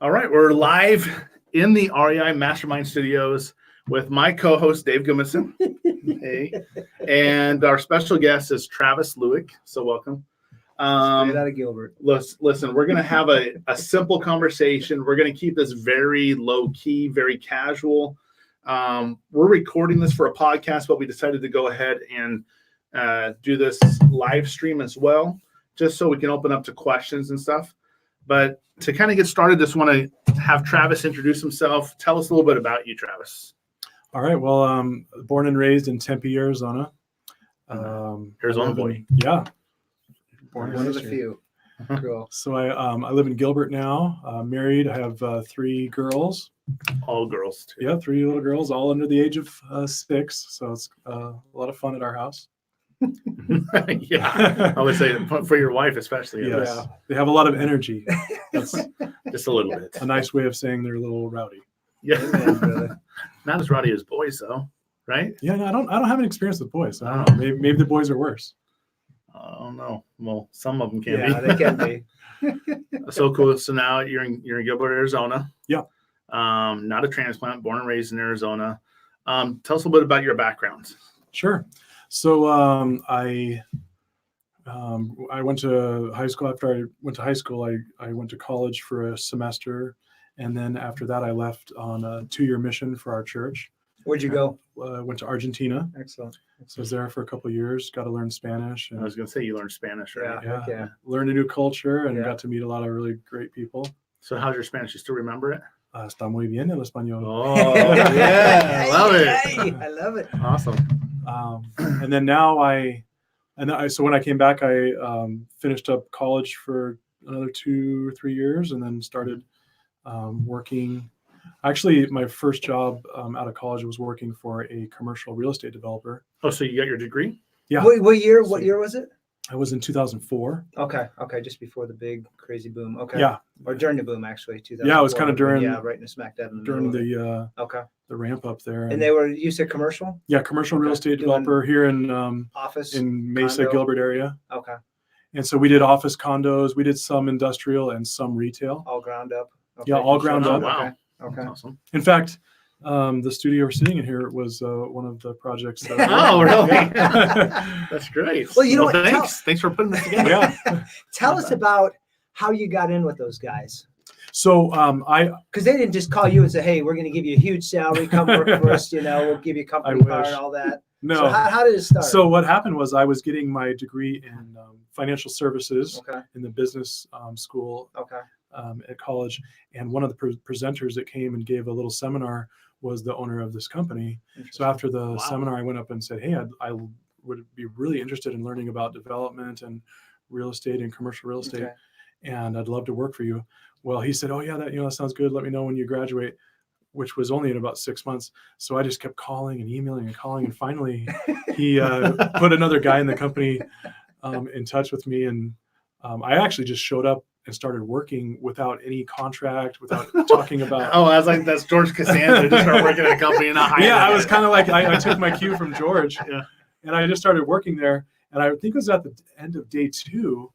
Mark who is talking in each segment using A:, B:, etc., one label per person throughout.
A: All right, we're live in the REI Mastermind Studios with my co-host Dave Gumison. Hey, and our special guest is Travis Lueck. So welcome.
B: Straight out of Gilbert.
A: Listen, we're going to have a simple conversation. We're going to keep this very low key, very casual. We're recording this for a podcast, but we decided to go ahead and do this live stream as well, just so we can open up to questions and stuff. But to kind of get started, just want to have Travis introduce himself. Tell us a little bit about you, Travis.
C: All right. Well, born and raised in Tempe, Arizona.
A: Arizona boy.
C: Yeah.
B: One of the few. Cool.
C: So I live in Gilbert now. Married. I have 3 girls.
A: All girls, too.
C: Yeah, 3 little girls, all under the age of 6. So it's a lot of fun at our house.
A: Yeah, I would say for your wife especially.
C: Yes.
B: Yeah.
C: They have a lot of energy. That's
A: Just a little bit.
C: a nice way of saying they're a little rowdy.
A: Yeah,
B: Amen,
A: not as rowdy as boys though, right?
C: Yeah, no, I don't have an experience with boys. So I
A: Oh.
C: don't know. Maybe the boys are worse.
A: I don't know. Well, some of them can
B: Yeah, they can be.
A: So cool. So now you're in Gilbert, Arizona.
C: Yeah.
A: Not a transplant, born and raised in Arizona. Tell us a little bit about your background.
C: Sure. So I went to high school. After I went to high school, I went to college for a semester. And then after that, I left on a 2-year mission for our church.
B: Where'd you go?
C: Went to Argentina.
B: Excellent.
C: So I was there for a couple of years, got to learn Spanish.
A: I
C: And,
A: was going to say you learned Spanish, right?
B: Yeah. Yeah.
C: learned a new culture and
B: Yeah.
C: got to meet a lot of really great people.
A: So how's your Spanish? You still remember it?
C: Está muy bien el español.
A: Oh, yeah. I love it.
B: I love it.
A: Awesome.
C: And then so when I came back, I finished up college for another 2 or 3 years and then started working. Actually, my first job out of college was working for a commercial real estate developer.
A: Oh, so you got your degree?
C: Yeah.
B: What year was it?
C: I was in 2004.
B: Okay. Just before the big crazy boom. Okay.
C: Yeah.
B: Or during the boom, actually. 2004.
C: Yeah, it was kind of during.
B: Yeah, right in the smack dab in the
C: during
B: middle of it.
C: the
B: Okay.
C: the ramp up there.
B: And you said commercial?
C: Yeah, commercial real
B: Okay.
C: estate
B: Doing
C: developer here in
B: Office?
C: Mesa,
B: condo?
C: Gilbert area.
B: Okay.
C: And so we did office condos, we did some industrial and some retail.
B: All ground up? Okay.
C: Yeah, all ground
A: Oh,
C: up.
A: wow.
B: Okay.
A: Awesome.
C: In fact, the studio we're sitting in here was one of the projects. That
A: Oh, really? That's great.
B: Well, you know what?
A: Thanks for putting this together.
C: Yeah.
B: Tell us about how you got in with those guys.
C: So
B: Because they didn't just call you and say, "Hey, we're going to give you a huge salary. Come work for us. We'll give you a company
C: I
B: car
C: wish.
B: and all that."
C: no.
B: So how did it start?
C: So what happened was I was getting my degree in financial services
B: Okay.
C: in the business school
B: Okay.
C: at college, and one of the presenters that came and gave a little seminar was the owner of this company. So after the seminar, I went up and said, "Hey, I would be really interested in learning about development and real estate and commercial real estate,
B: Okay.
C: and I'd love to work for you." Well, he said, "Oh yeah, that sounds good. Let me know when you graduate," which was only in about 6 months. So I just kept calling and emailing and calling, and finally he put another guy in the company in touch with me, and I actually just showed up and started working without any contract, without talking about.
A: Oh, I was like, that's George Costanza. Just started working at a company and not hired.
C: Yeah, I was kind of like, I took my cue from George,
A: Yeah.
C: and I just started working there. And I think it was at the end of day 2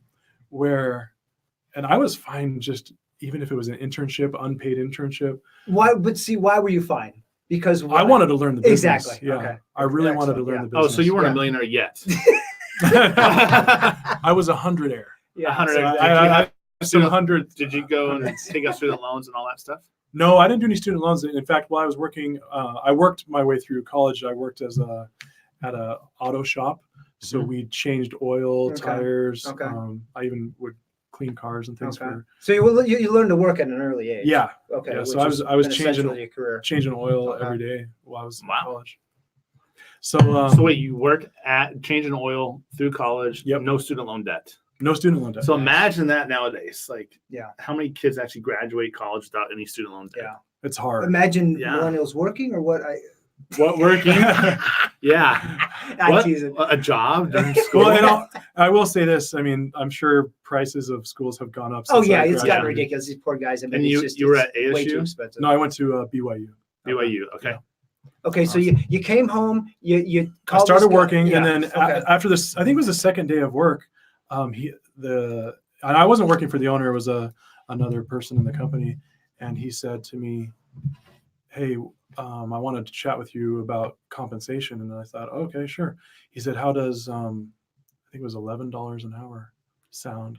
C: and I was fine just even if it was an internship, unpaid internship.
B: Why were you fine? Because
C: I wanted to learn the business.
B: Exactly.
C: Yeah.
B: Okay.
C: I really wanted to
B: Excellent.
C: learn
B: Yeah.
C: the business.
A: Oh, so you weren't
B: Yeah.
A: a millionaire yet.
C: I was 100-aire.
B: Yeah.
A: 100.
C: So
A: Did
C: I
A: you-
C: did 100.
A: Did you go and take us through the loans and all that stuff?
C: No, I didn't do any student loans. In fact, while I was working, I worked my way through college. I worked at a auto shop. So we changed oil,
B: Okay.
C: tires.
B: Okay.
C: I even would clean cars and things
B: Okay.
C: for.
B: So you learned to work at an early age.
C: Yeah,
B: Okay.
C: yeah. So
B: which
C: I was
B: has been
C: changing
B: essential to your career.
C: changing oil
B: Okay.
C: every day while I was in
A: Wow.
C: college. So,
A: So wait, you work at changing oil through college.
C: Yep.
A: No student loan debt.
C: no student loan debt.
A: So imagine that nowadays. Like,
B: Yeah.
A: how many kids actually graduate college without any student loan debt?
B: Yeah.
C: It's hard.
B: Imagine
A: Yeah.
B: millennials working or what?
A: What working? Yeah.
B: I
A: What?
B: tease it.
A: A job? During school?
C: Well, I will say this. I mean, I'm sure prices of schools have gone up.
B: Oh
C: since
B: yeah,
C: I
B: it's gotten
C: graduated.
B: ridiculous. These poor guys. I mean,
A: And
B: it's
A: you were at
B: way too
A: ASU?
B: expensive.
C: No, I went to BYU.
A: BYU. Okay.
C: Yeah.
B: Okay, so you came home. You
C: I
B: called
C: started
B: this guy-
C: working,
B: yeah,
C: and then
B: okay.
C: after this, I think it was the second day of work. And I wasn't working for the owner. It was a another person in the company, and he said to me, "Hey, I wanted to chat with you about compensation." And I thought, okay, sure. He said, "How does I think it was $11 an hour sound?"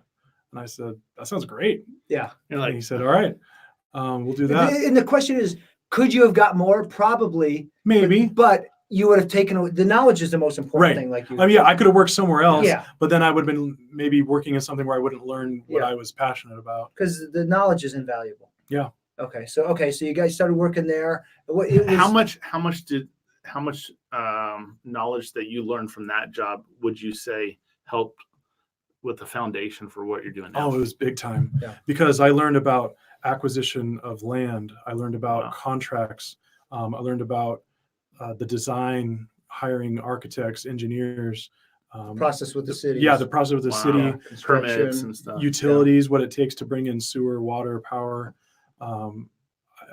C: And I said, "That sounds great."
B: Yeah.
A: You're
C: And
A: like,
C: he said, "All right, we'll do that."
B: And the question is, could you have got more? Probably.
C: Maybe.
B: But you would have taken the knowledge is the most important
C: Right.
B: thing. Like you.
C: I mean, yeah, I could have worked somewhere else,
B: Yeah.
C: but then I would have been maybe working in something where I wouldn't learn what
B: Yeah.
C: I was passionate about.
B: Because the knowledge is invaluable.
C: Yeah.
B: Okay. So you guys started working there.
A: how much knowledge that you learned from that job would you say helped with the foundation for what you're doing now?
C: Oh, it was big time.
B: Yeah.
C: Because I learned about acquisition of land. I learned about
A: Wow.
C: contracts. I learned about the design, hiring architects, engineers.
B: process with the city.
C: Yeah, the process with the
A: Wow.
C: city,
A: Permits and stuff.
C: utilities, what it takes to bring in sewer, water, power,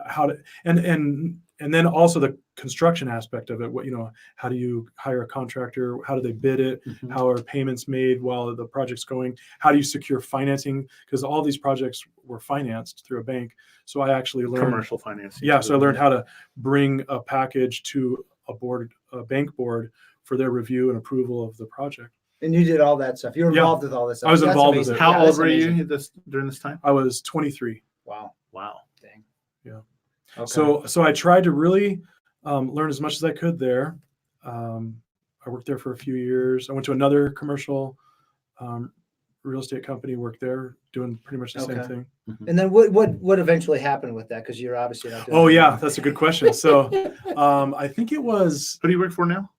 C: how to, and then also the construction aspect of it. What, how do you hire a contractor? How do they bid it?
A: Mhm.
C: How are payments made while the project's going? How do you secure financing? Because all these projects were financed through a bank. So I actually learned
A: Commercial financing.
C: Yeah, so I learned how to bring a package to a bank board for their review and approval of the project.
B: And you did all that stuff. You were
C: Yeah.
B: involved with all this stuff.
C: I was
B: That's
C: involved with
B: amazing.
C: it.
A: How
B: Yeah,
A: old
B: that's
A: were
B: amazing.
A: you during this time?
C: I was 23.
B: Wow.
A: Wow.
B: Dang.
C: Yeah.
B: Okay.
C: So I tried to really learn as much as I could there. I worked there for a few years. I went to another commercial real estate company, worked there, doing pretty much the same
B: Okay.
C: thing.
B: And then what eventually happened with that? Because you're obviously not doing
C: Oh
B: it
C: yeah,
B: anymore.
C: that's a good question. So I think it was.
A: Who do you work for now?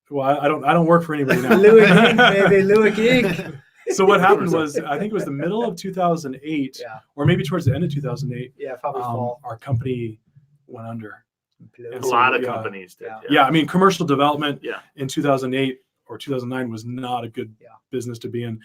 C: Well, I don't work for anybody now.
B: Lueck Inc., baby, Lueck Inc.
C: So what happened was, I think it was the middle of 2008,
B: Yeah.
C: or maybe towards the end of 2008.
B: Yeah, probably fall.
C: Our company went under.
A: A
C: And
A: lot of
C: yeah.
A: companies did.
B: Yeah.
C: Yeah, I mean, commercial development
A: Yeah.
C: in 2008 or 2009 was not a good
B: Yeah.
C: business to be in.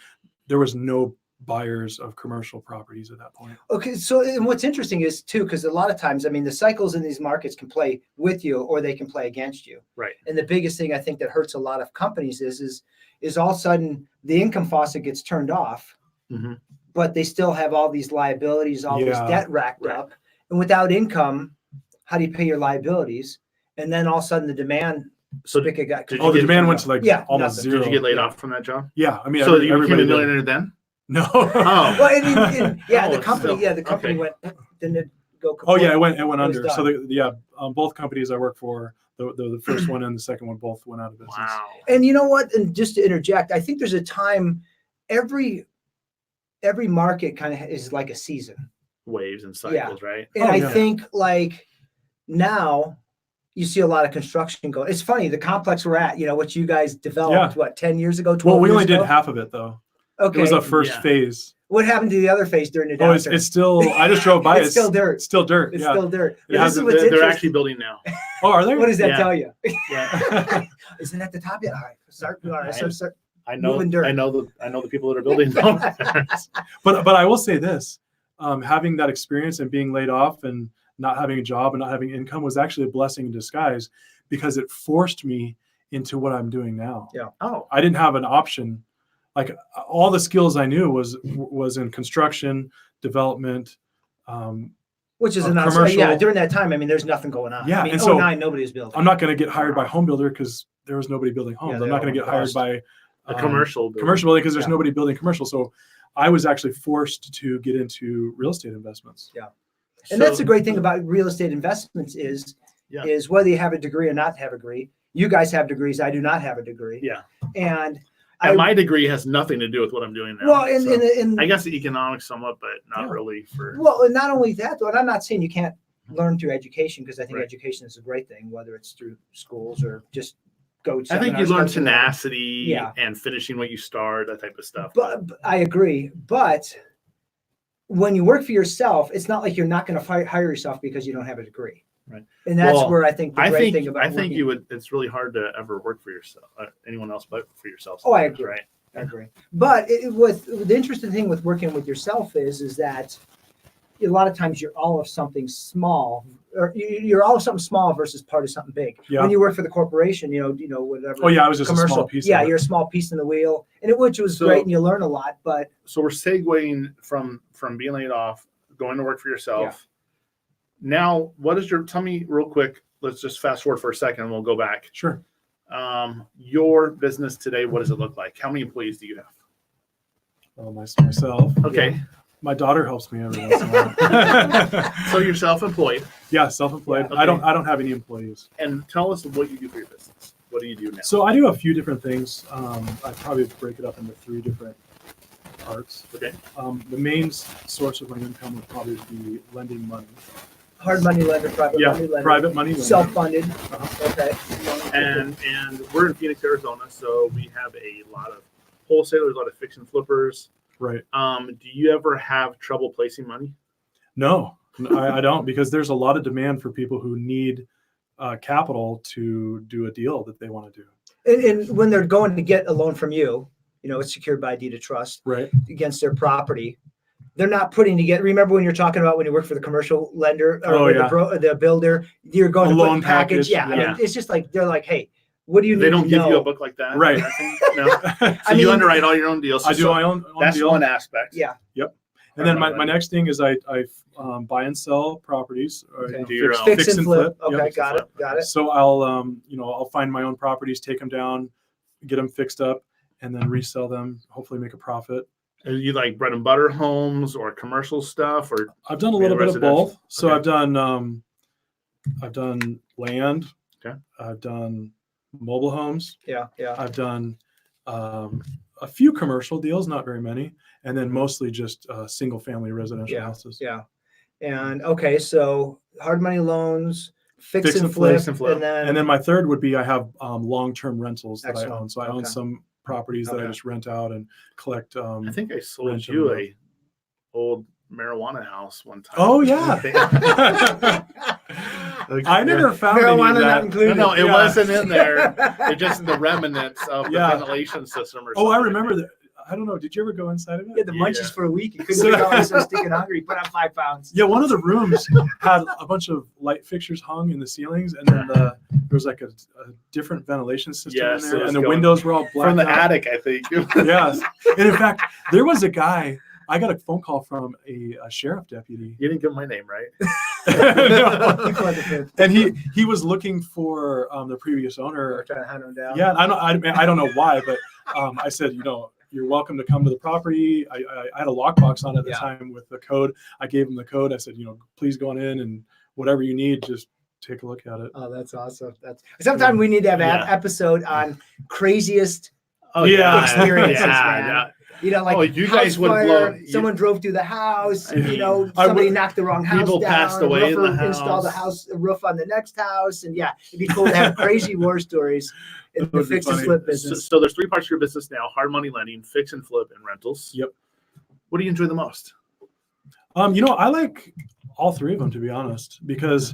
C: There was no buyers of commercial properties at that point.
B: Okay, so and what's interesting is too, because a lot of times, I mean, the cycles in these markets can play with you or they can play against you.
A: Right.
B: And the biggest thing I think that hurts a lot of companies is all of a sudden the income faucet gets turned off,
A: Mhm.
B: but they still have all these liabilities, all this
C: Yeah.
B: debt racked
A: Right.
B: up. And without income, how do you pay your liabilities? And then all of a sudden the demand
A: So
B: spigot got
A: did you
C: Oh, the
A: get-
C: demand went to like
B: Yeah,
C: almost
B: nothing.
C: zero.
A: Did you get laid
B: Yeah.
A: off from that job?
C: Yeah, I mean,
A: So you became
C: everybody
A: a
C: did.
A: millionaire then?
C: No.
A: Oh.
B: well, and yeah,
A: Oh,
B: the company,
A: still.
B: the company
A: Okay.
B: went, didn't it go?
C: Oh yeah, it went
B: was
C: under. So
B: done.
C: both companies I work for, the first one and the second one both went out of business.
A: Wow.
B: And you know what? And just to interject, I think there's a time every market kind of is like a season.
A: Waves and cycles, right?
B: And
C: Oh,
B: I
C: yeah.
B: think like now you see a lot of construction going. It's funny, the complex we're at, what you guys developed, 10 years ago, 12
C: Well, we
B: years
C: only did
B: ago?
C: half of it though.
B: Okay.
C: It was the first
A: Yeah.
C: phase.
B: What happened to the other phase during the
C: Oh,
B: downturn?
C: it's still. I just drove by.
B: It's still dirt.
C: It's still dirt.
B: It's
C: yeah.
B: still dirt. But
C: It
B: this is
C: hasn't-
B: what's
A: They're
B: interesting.
A: actually building now.
C: Oh, are they?
B: What does that
A: Yeah.
B: tell you?
A: Yeah.
B: Isn't that the top yet? All right, start.
A: I know.
B: Moving dirt.
A: I know the people that are building them.
C: But I will say this: having that experience and being laid off and not having a job and not having income was actually a blessing in disguise, because it forced me into what I'm doing now.
B: Yeah.
A: Oh.
C: I didn't have an option. Like all the skills I knew was in construction, development.
B: Which is
C: Of
B: an
C: commercial-
B: yeah. During that time, I mean, there's nothing going on.
C: Yeah,
B: I mean,
C: and so
B: 09, nobody was building.
C: I'm not going to get hired by a home builder because there was nobody building homes.
B: Yeah,
C: I'm
B: they
C: not going to
B: all
C: get hired
B: lost.
C: by
A: A commercial building.
C: building because there's
B: Yeah.
C: nobody building commercial. So I was actually forced to get into real estate investments.
B: And that's the great thing about real estate investments is whether you have a degree or not have a degree. You guys have degrees. I do not have a degree.
A: Yeah.
B: And
A: my degree has nothing to do with what I'm doing now.
B: well, and,
A: so
B: and
A: I guess the economics somewhat, but not
C: Yeah.
A: really for.
B: well, and not only that, though, and I'm not saying you can't learn through education, because I think
A: Right.
B: education is a great thing, whether it's through schools or just go.
A: I think you
B: seminars,
A: learn
B: go to-
A: tenacity
B: Yeah.
A: and finishing what you start, that type of stuff.
B: But I agree. But when you work for yourself, it's not like you're not going to hire yourself because you don't have a degree.
A: Right.
B: And that's
A: Well,
B: where I think the great thing about
A: I think
B: working-
A: you would. It's really hard to ever work for yourself, anyone else but for yourself.
B: Oh, I
A: sometimes,
B: agree.
A: Right.
B: I agree. But with the interesting thing with working with yourself is that a lot of times you're all of something small, or you're all of something small versus part of something big.
C: Yeah.
B: When you work for the corporation, whatever.
C: Oh yeah, I was just a small piece.
B: Yeah,
C: of it.
B: you're a small piece in the wheel, and which was
A: So-
B: great, and you learn a lot. But
A: So we're segueing from being laid off, going to work for yourself. Now, tell me real quick, let's just fast forward for a second and we'll go back.
C: Sure.
A: Your business today, what does it look like? How many employees do you have?
C: Well, myself.
A: Okay.
C: My daughter helps me every once in a while.
A: So you're self-employed.
C: Yeah, self-employed.
A: Yeah, okay.
C: I don't have any employees.
A: And tell us what you do for your business. What do you do now?
C: So I do a few different things. I probably break it up into 3 different parts.
A: Okay.
C: The main source of my income would probably be lending money.
B: hard money lender, private money lender,
C: private money lender.
B: self-funded.
C: Uh-huh.
B: Okay.
A: And we're in Phoenix, Arizona, so we have a lot of wholesalers, a lot of fix and flippers.
C: Right.
A: Do you ever have trouble placing money?
C: No, I don't, because there's a lot of demand for people who need capital to do a deal that they want to do.
B: And when they're going to get a loan from you, it's secured by a deed of trust
C: Right.
B: against their property. They're not putting together. Remember when you're talking about when you work for the commercial lender or the builder, you're going
C: A
B: to
C: loan
B: put package.
C: package.
B: Yeah. I mean, it's just like, they're like, hey, what do you need
A: They don't
B: to
A: give
B: know?
A: you a book like that,
C: Right.
A: No. So you underwrite all your own deals.
C: I do my own
A: That's
C: deal.
A: one aspect.
B: Yeah.
C: And then my next thing is I buy and sell properties. Or,
B: Okay.
A: Do your own.
B: Fix and flip. Okay,
C: Yep.
B: got it.
C: So I'll find my own properties, take them down, get them fixed up, and then resell them. Hopefully, make a profit.
A: Are you like bread and butter homes or commercial stuff, or
C: I've done a little bit of
A: residential?
C: both. So
A: Okay.
C: I've done land.
A: Okay.
C: I've done mobile homes.
B: Yeah.
C: I've done a few commercial deals, not very many, and then mostly just single family residential houses.
B: Yeah. And okay, so hard money loans, fix
C: Fix
B: and
C: and
B: flip,
A: flip.
C: And then my third would be I have long-term rentals that
B: Excellent.
C: I own. So I own
B: Okay.
C: some properties that I
A: Okay.
C: just rent out and collect.
A: I think I sold
C: rent
A: you
C: them.
A: a old marijuana house one time.
C: Oh yeah. I never found any
B: Marijuana
C: of
B: not
C: that.
B: included.
A: No, it
C: Yeah.
A: wasn't in there. It's just the remnants of the
C: Yeah.
A: ventilation system. Or
C: Oh, I
A: something.
C: remember that. I don't know. Did you ever go inside of it?
B: You had the munchies
A: Yeah.
B: for a week. You couldn't get out. So stinking hungry. Put on 5 pounds.
C: Yeah, one of the rooms had a bunch of light fixtures hung in the ceilings, and then there was like a different ventilation system
A: Yes,
C: in
A: it
C: there,
A: was
C: and the
A: going
C: windows were all blacked
A: from the
C: out.
A: attic, I think.
C: Yes, and in fact, there was a guy. I got a phone call from a sheriff deputy.
A: You didn't give my name, right?
C: No. And he was looking for the previous
B: We're
C: owner.
B: trying to hunt them down.
C: Yeah, I don't know why, but I said, you're welcome to come to the property. I had a lockbox on at the
B: Yeah.
C: time with the code. I gave him the code. I said, please go on in and whatever you need, just take a look at it.
B: Oh, that's awesome. Sometime we need to have an
A: Yeah.
B: episode on craziest,
A: Oh
C: Yeah.
B: experiences,
A: yeah.
B: man. like
A: Oh, you
B: house
A: guys would
B: fire,
A: blow-
B: someone drove through the house,
A: I mean,
C: I
B: somebody
C: would-
B: knocked the wrong house
A: people
B: down,
A: passed away in the
B: roofer installed
A: house.
B: a roof on the next house. And yeah, it'd be cool to have crazy war stories in
C: That
B: the
C: would be
B: fix and
C: funny.
B: flip
A: So,
B: business.
A: so there's 3 parts to your business now: hard money lending, fix and flip, and rentals.
C: Yep.
A: What do you enjoy the most?
C: I like all 3 of them, to be honest, because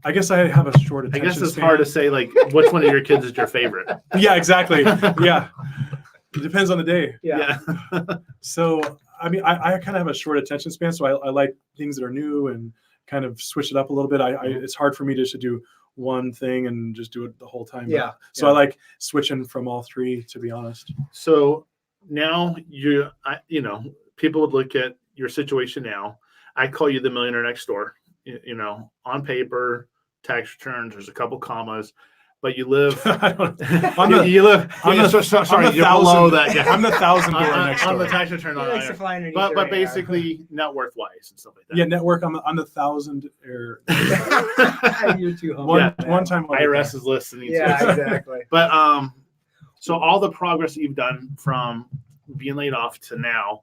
C: I guess I have a short
A: I
C: attention
A: guess it's
C: span.
A: hard to say like which one of your kids is your favorite.
C: Yeah, exactly. Yeah. It depends on the day.
B: Yeah.
C: So, I mean, I kind of have a short attention span, so I like things that are new and kind of switch it up a little bit. It's hard for me just to do one thing and just do it the whole time.
B: Yeah.
C: So I like switching from all 3, to be honest.
A: So now people would look at your situation now. I call you the millionaire next door. On paper, tax returns, there's a couple commas, but you live.
C: I'm
A: you live.
C: I'm the-
A: Sorry,
C: I'm the
A: you're below
C: thousand-
A: that. Yeah.
C: I'm the $1,000 door next
A: on the
C: door.
A: tax return.
B: He
A: On
B: likes to
A: there.
B: fly underneath
A: But
B: the radar.
A: basically net worth wise and stuff like that.
C: Yeah, network. I'm the 1,000 or
B: You're too humble.
C: one time. I'll get
A: IRS is listening.
B: Yeah,
A: to
B: exactly.
A: But so all the progress that you've done from being laid off to now,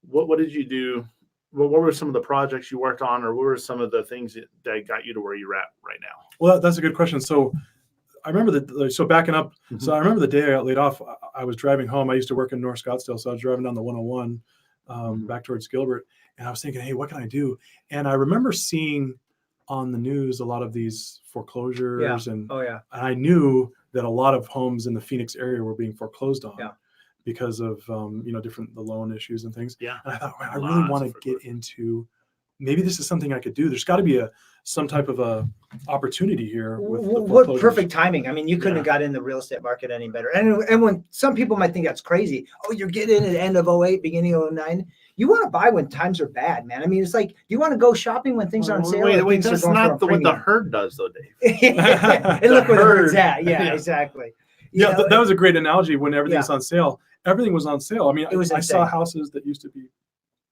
A: what did you do? What were some of the projects you worked on, or what were some of the things that got you to where you're at right now?
C: Well, that's a good question. So I remember so backing up. So I remember the day I got laid off. I was driving home. I used to work in North Scottsdale, so I was driving down the 101 back towards Gilbert, and I was thinking, hey, what can I do? And I remember seeing on the news a lot of these foreclosures, and
B: Oh yeah.
C: I knew that a lot of homes in the Phoenix area were being foreclosed on.
B: Yeah.
C: Because of the loan issues and things.
A: Yeah.
C: And I thought, I
A: Lots
C: really want
A: of
C: to get into maybe this is something I could do. There's got to be some type of a opportunity here with the
B: What
C: foreclosures.
B: perfect timing. I mean, you couldn't have got in the real estate market any better. And when some people might think that's crazy, oh, you're getting in at the end of 08, beginning of 09. You want to buy when times are bad, man. I mean, it's like, do you want to go shopping when things are on sale?
A: Wait, that's not what the herd does, though, Dave.
B: And look where the herd's at. Yeah, exactly.
C: Yeah, that was a great analogy. When everything's on sale, everything was on sale. I mean, I saw houses that used to be,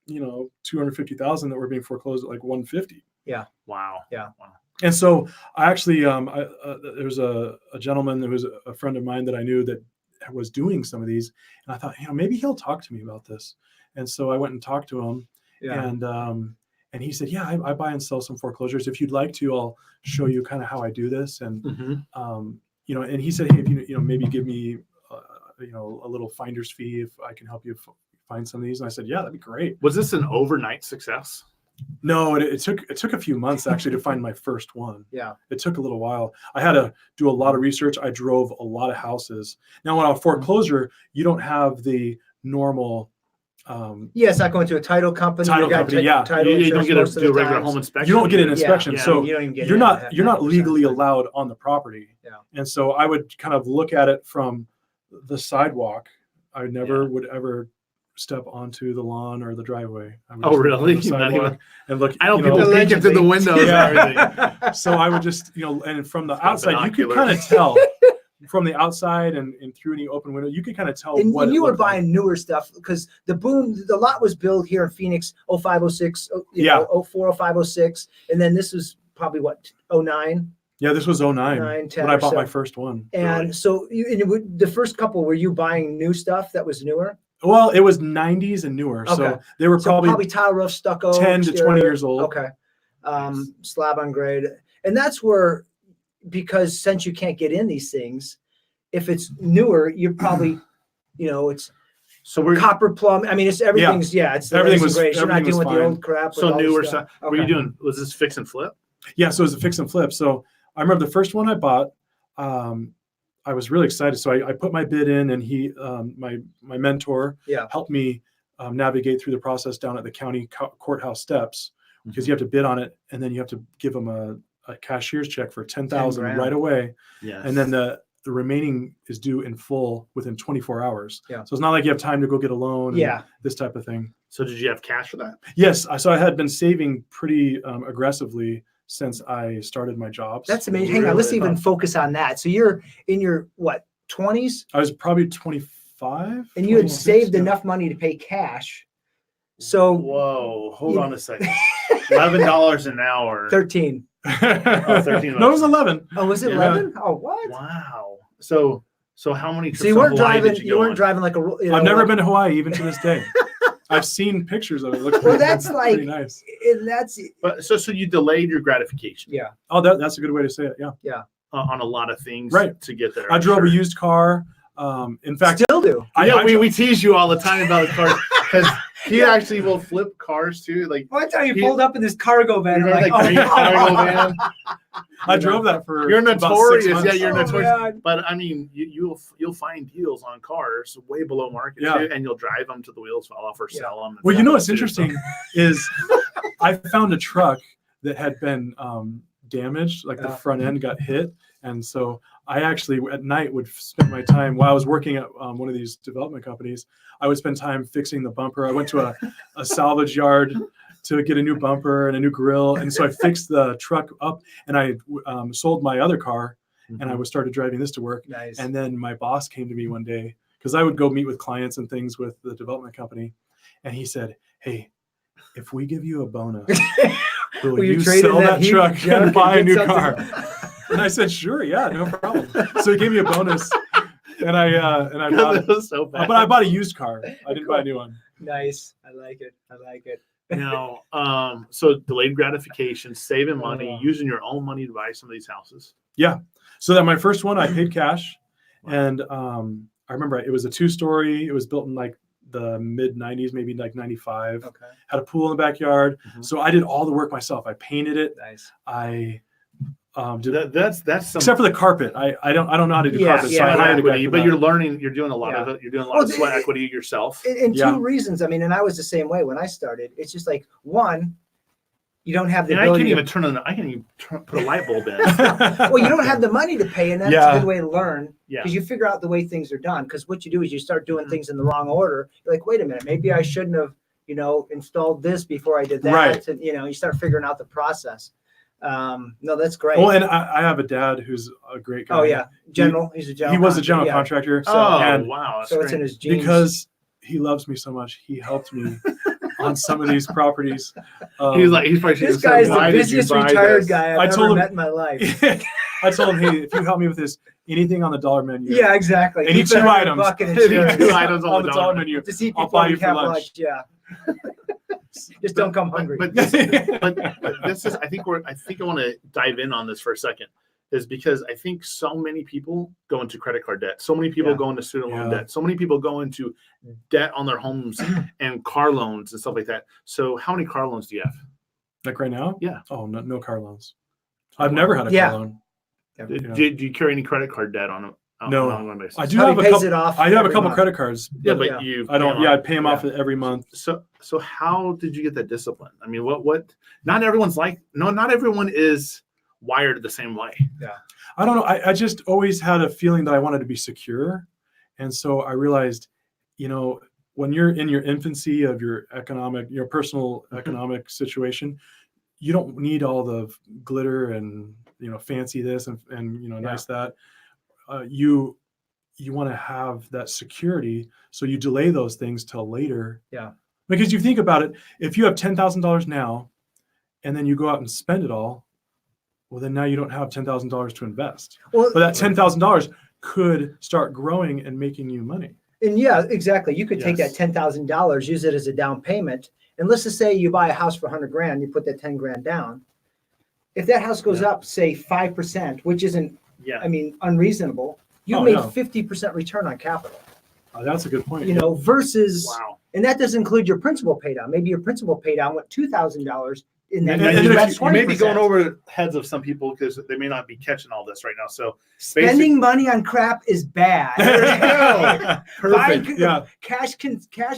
C: $250,000 that were being foreclosed at like $150,000.
B: Yeah.
A: Wow.
B: Yeah.
A: Wow.
C: And so I actually, there's a gentleman that was a friend of mine that I knew that was doing some of these, and I thought, maybe he'll talk to me about this. And so I went and talked to him, and he said, yeah, I buy and sell some foreclosures. If you'd like to, I'll show you kind of how I do this. And and he said, hey, if you maybe give me a little finder's fee if I can help you find some of these. And I said, yeah, that'd be great.
A: Was this an overnight success?
C: No, it took a few months actually to find my first one.
B: Yeah.
C: It took a little while. I had to do a lot of research. I drove a lot of houses. Now, on a foreclosure, you don't have the normal.
B: It's not going to a title company.
C: Title company, yeah.
A: You don't get to do a regular home inspection.
C: You don't get an inspection, so
B: you don't even get
C: you're not legally allowed on the property.
B: Yeah.
C: And so I would kind of look at it from the sidewalk. I never would ever step onto the lawn or the driveway.
A: Oh, really?
C: And look.
A: I don't people peeking through the windows.
C: Yeah. So I would just, and from the outside, you could kind of tell. From the outside and through any open window, you could kind of tell what.
B: And you were buying newer stuff because the lot was built here in Phoenix, 05, 06, 04, 05, 06. And then this was probably 09?
C: Yeah, this was 09
B: 10
C: when I bought my first one.
B: And so the first couple, were you buying new stuff that was newer?
C: Well, it was 90s and newer. Okay. So they were probably
B: tile roof, stucco.
C: 10 to 20 years old.
B: Okay. Slab on grade. And that's where, because since you can't get in these things, if it's newer, you're probably, it's
A: we're
B: copper plumb. I mean, it's everything's it's
C: everything was
B: great. You're not dealing with the old crap.
A: So newer stuff. Okay. Were you doing? Was this fix and flip?
C: Yeah, so it was a fix and flip. So I remember the first one I bought. I was really excited. So I put my bid in, and he, my mentor, helped me navigate through the process down at the county courthouse steps, because you have to bid on it, and then you have to give them a cashier's check for $10,000 right away. Yeah. And then the remaining is due in full within 24 hours. Yeah. So it's not like you have time to go get a loan. And this type of thing.
A: So did you have cash for that?
C: Yes. So I had been saving pretty aggressively since I started my job.
B: That's amazing. Hang on. Let's even focus on that. So you're in your 20s?
C: I was probably 25.
B: And you had saved enough money to pay cash. So
A: whoa, hold on a second. $11 an hour.
B: 13.
A: 13.
C: No, it was 11.
B: Oh, was it 11? Oh, what?
A: Wow. So how many trips?
B: So you weren't driving. You weren't driving like a.
C: I've never been to Hawaii, even to this day. I've seen pictures of it. It looks
B: that's like
C: pretty nice.
B: And that's.
A: But so you delayed your gratification.
B: Yeah.
C: Oh, that's a good way to say it. Yeah.
B: Yeah.
A: On a lot of things.
C: Right.
A: To get there.
C: I drove a used car. In fact,
B: still do.
A: We tease you all the time about the cars because he actually will flip cars too. Like
B: one time you pulled up in this cargo van.
A: Cargo van.
C: I drove that for.
A: You're notorious.
C: Yeah,
A: you're notorious. But I mean, you'll find deals on cars way below market too, and you'll drive them till the wheels fall off or sell them.
C: Well, what's interesting is I found a truck that had been damaged, like the front end got hit, and so I actually at night would spend my time while I was working at one of these development companies. I would spend time fixing the bumper. I went to a salvage yard to get a new bumper and a new grill. And so I fixed the truck up, and I sold my other car, and I started driving this to work.
B: Nice.
C: And then my boss came to me one day, because I would go meet with clients and things with the development company. And he said, hey, if we give you a bonus, will you sell that truck and buy a new car? And I said, sure, yeah, no problem. So he gave me a bonus, and I bought it.
A: So bad.
C: But I bought a used car. I didn't buy a new one.
B: Nice. I like it.
A: Now, so delayed gratification, saving money, using your own money to buy some of these houses.
C: Yeah. So that my first one, I paid cash, and I remember it was a 2-story. It was built in like the mid 90s, maybe like 95.
B: Okay.
C: Had a pool in the backyard. So I did all the work myself. I painted it.
B: Nice.
C: I
A: that's
C: except for the carpet. I don't know how to do carpet. So I hired
A: equity, but you're learning. You're doing a lot of it. You're doing a lot of sweat equity yourself.
B: And two reasons. I mean, and I was the same way when I started. It's just like one, You don't have the
A: And I can't
B: ability.
A: even put a light bulb in.
B: Well, you don't have the money to pay, and that's
C: Yeah.
B: a good way to learn.
A: Yeah.
B: Because you figure out the way things are done. Because what you do is you start doing things in the wrong order. You're like, wait a minute, maybe I shouldn't have, installed this before I did that.
C: Right.
B: And, you start figuring out the process. No, that's great.
C: Well, and I have a dad who's a great guy.
B: Oh yeah, general. He's a general.
C: He was a general
B: contractor,
C: contractor.
A: Oh,
C: and
A: wow. That's
B: So it's
A: great.
B: in his genes.
C: because he loves me so much, he helped me on some of these properties.
A: He's probably
B: this
A: saying,
B: guy's the
A: "Why did you
B: busiest
A: buy
B: retired
A: this?"
B: guy I've
C: I
B: ever
C: told him-
B: met in my life.
C: I told him, hey, if you help me with this, anything on the dollar menu,
B: Yeah, exactly.
C: Any
B: Keep it
C: two
B: under a
C: icons.
B: bucket and
A: Any
B: insurance.
A: two items
C: on the dollar menu,
B: To see
C: I'll
B: people
C: buy
B: who
C: you for
B: have
C: lunch.
B: Yeah. Just don't come hungry.
A: But this is, I think I want to dive in on this for a second, is because I think so many people go into credit card debt. So many people
B: Yeah.
A: go into student loan
C: Yeah.
A: debt. So many people go into debt on their homes and car loans and stuff like that. So how many car loans do you have?
C: Like right now?
A: Yeah.
C: Oh, no car loans. I've never had a
B: Yeah.
C: car loan.
A: Do you carry any credit card debt on
C: No.
A: an ongoing basis?
C: I do
B: How
C: have
B: he
C: a
B: pays
C: couple.
B: it off
C: I have a
B: every
C: couple
B: month.
C: credit cards.
A: Yeah,
C: But
A: but
B: Yeah.
A: you
C: I don't.
A: pay
C: Yeah, I
A: them
C: pay them off every month.
A: So how did you get that discipline? I mean, what? Not everyone is wired the same way.
C: I don't know. I just always had a feeling that I wanted to be secure, and so I realized, when you're in your infancy of your personal economic situation, you don't need all the glitter and fancy this and nice that. You want to have that security, so you delay those things till later.
B: Yeah.
C: Because you think about it, if you have $10,000 now, and then you go out and spend it all, well, then now you don't have $10,000 to invest.
B: Well,
C: But that $10,000 could start growing and making you money.
B: and yeah, exactly. You could take
A: Yes.
B: that $10,000, use it as a down payment, and let's just say you buy a house for $100,000, you put that 10 grand down. If that house goes up, say 5%, which isn't,
A: Yeah.
B: unreasonable, you
C: Oh,
B: made
C: no.
B: 50% return on capital.
C: That's a good point.
B: Versus,
A: Wow.
B: and that doesn't include your principal pay down. Maybe your principal pay down went $2,000 in that.
C: And
B: year.
C: then
A: you,
B: That's
A: may be
B: 20%.
A: going over heads of some people because they may not be catching all this right now. So
B: Spending money on crap is bad.
A: perfect.
B: Buying
C: Yeah.
B: cash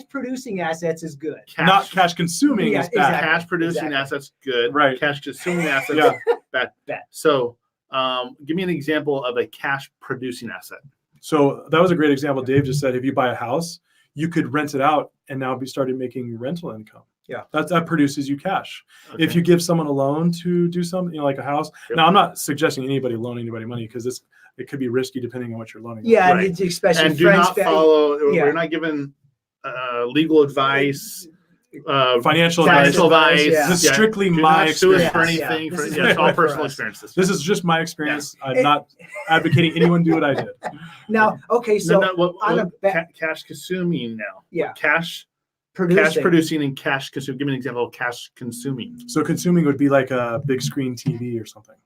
B: producing assets is good.
C: Not cash consuming
B: Yeah,
C: is bad.
B: exactly.
A: Cash producing
B: Exactly.
A: assets, good.
C: Right.
A: Cash consuming assets,
C: Yeah.
A: bad.
B: Bad.
A: So, give me an example of a cash producing asset.
C: So that was a great example. Dave just said, if you buy a house, you could rent it out and now be started making rental income.
B: Yeah.
C: That produces you cash.
A: Okay.
C: If you give someone a loan to do something, like a house.
A: Yep.
C: Now, I'm not suggesting anybody loan anybody money because it could be risky depending on what you're loaning.
B: Yeah,
A: Right.
B: and especially
A: and do
B: friends.
A: not follow.
B: Yeah.
A: We're not giving legal advice,
C: Financial
A: financial
C: advice.
A: advice.
B: Yeah.
C: This is strictly
A: Do
C: my
A: not sue us
C: experience.
A: for
B: Yeah.
A: anything.
B: This is
A: It's all
B: good for
A: personal
B: us.
A: experiences.
C: This is just my experience. I'm not advocating anyone do what I did.
B: Now, okay, so on a
A: cash consuming now.
B: Yeah.
A: Cash
B: producing.
A: producing and cash consuming. Give me an example of cash consuming.
C: So consuming would be like a big screen TV or something,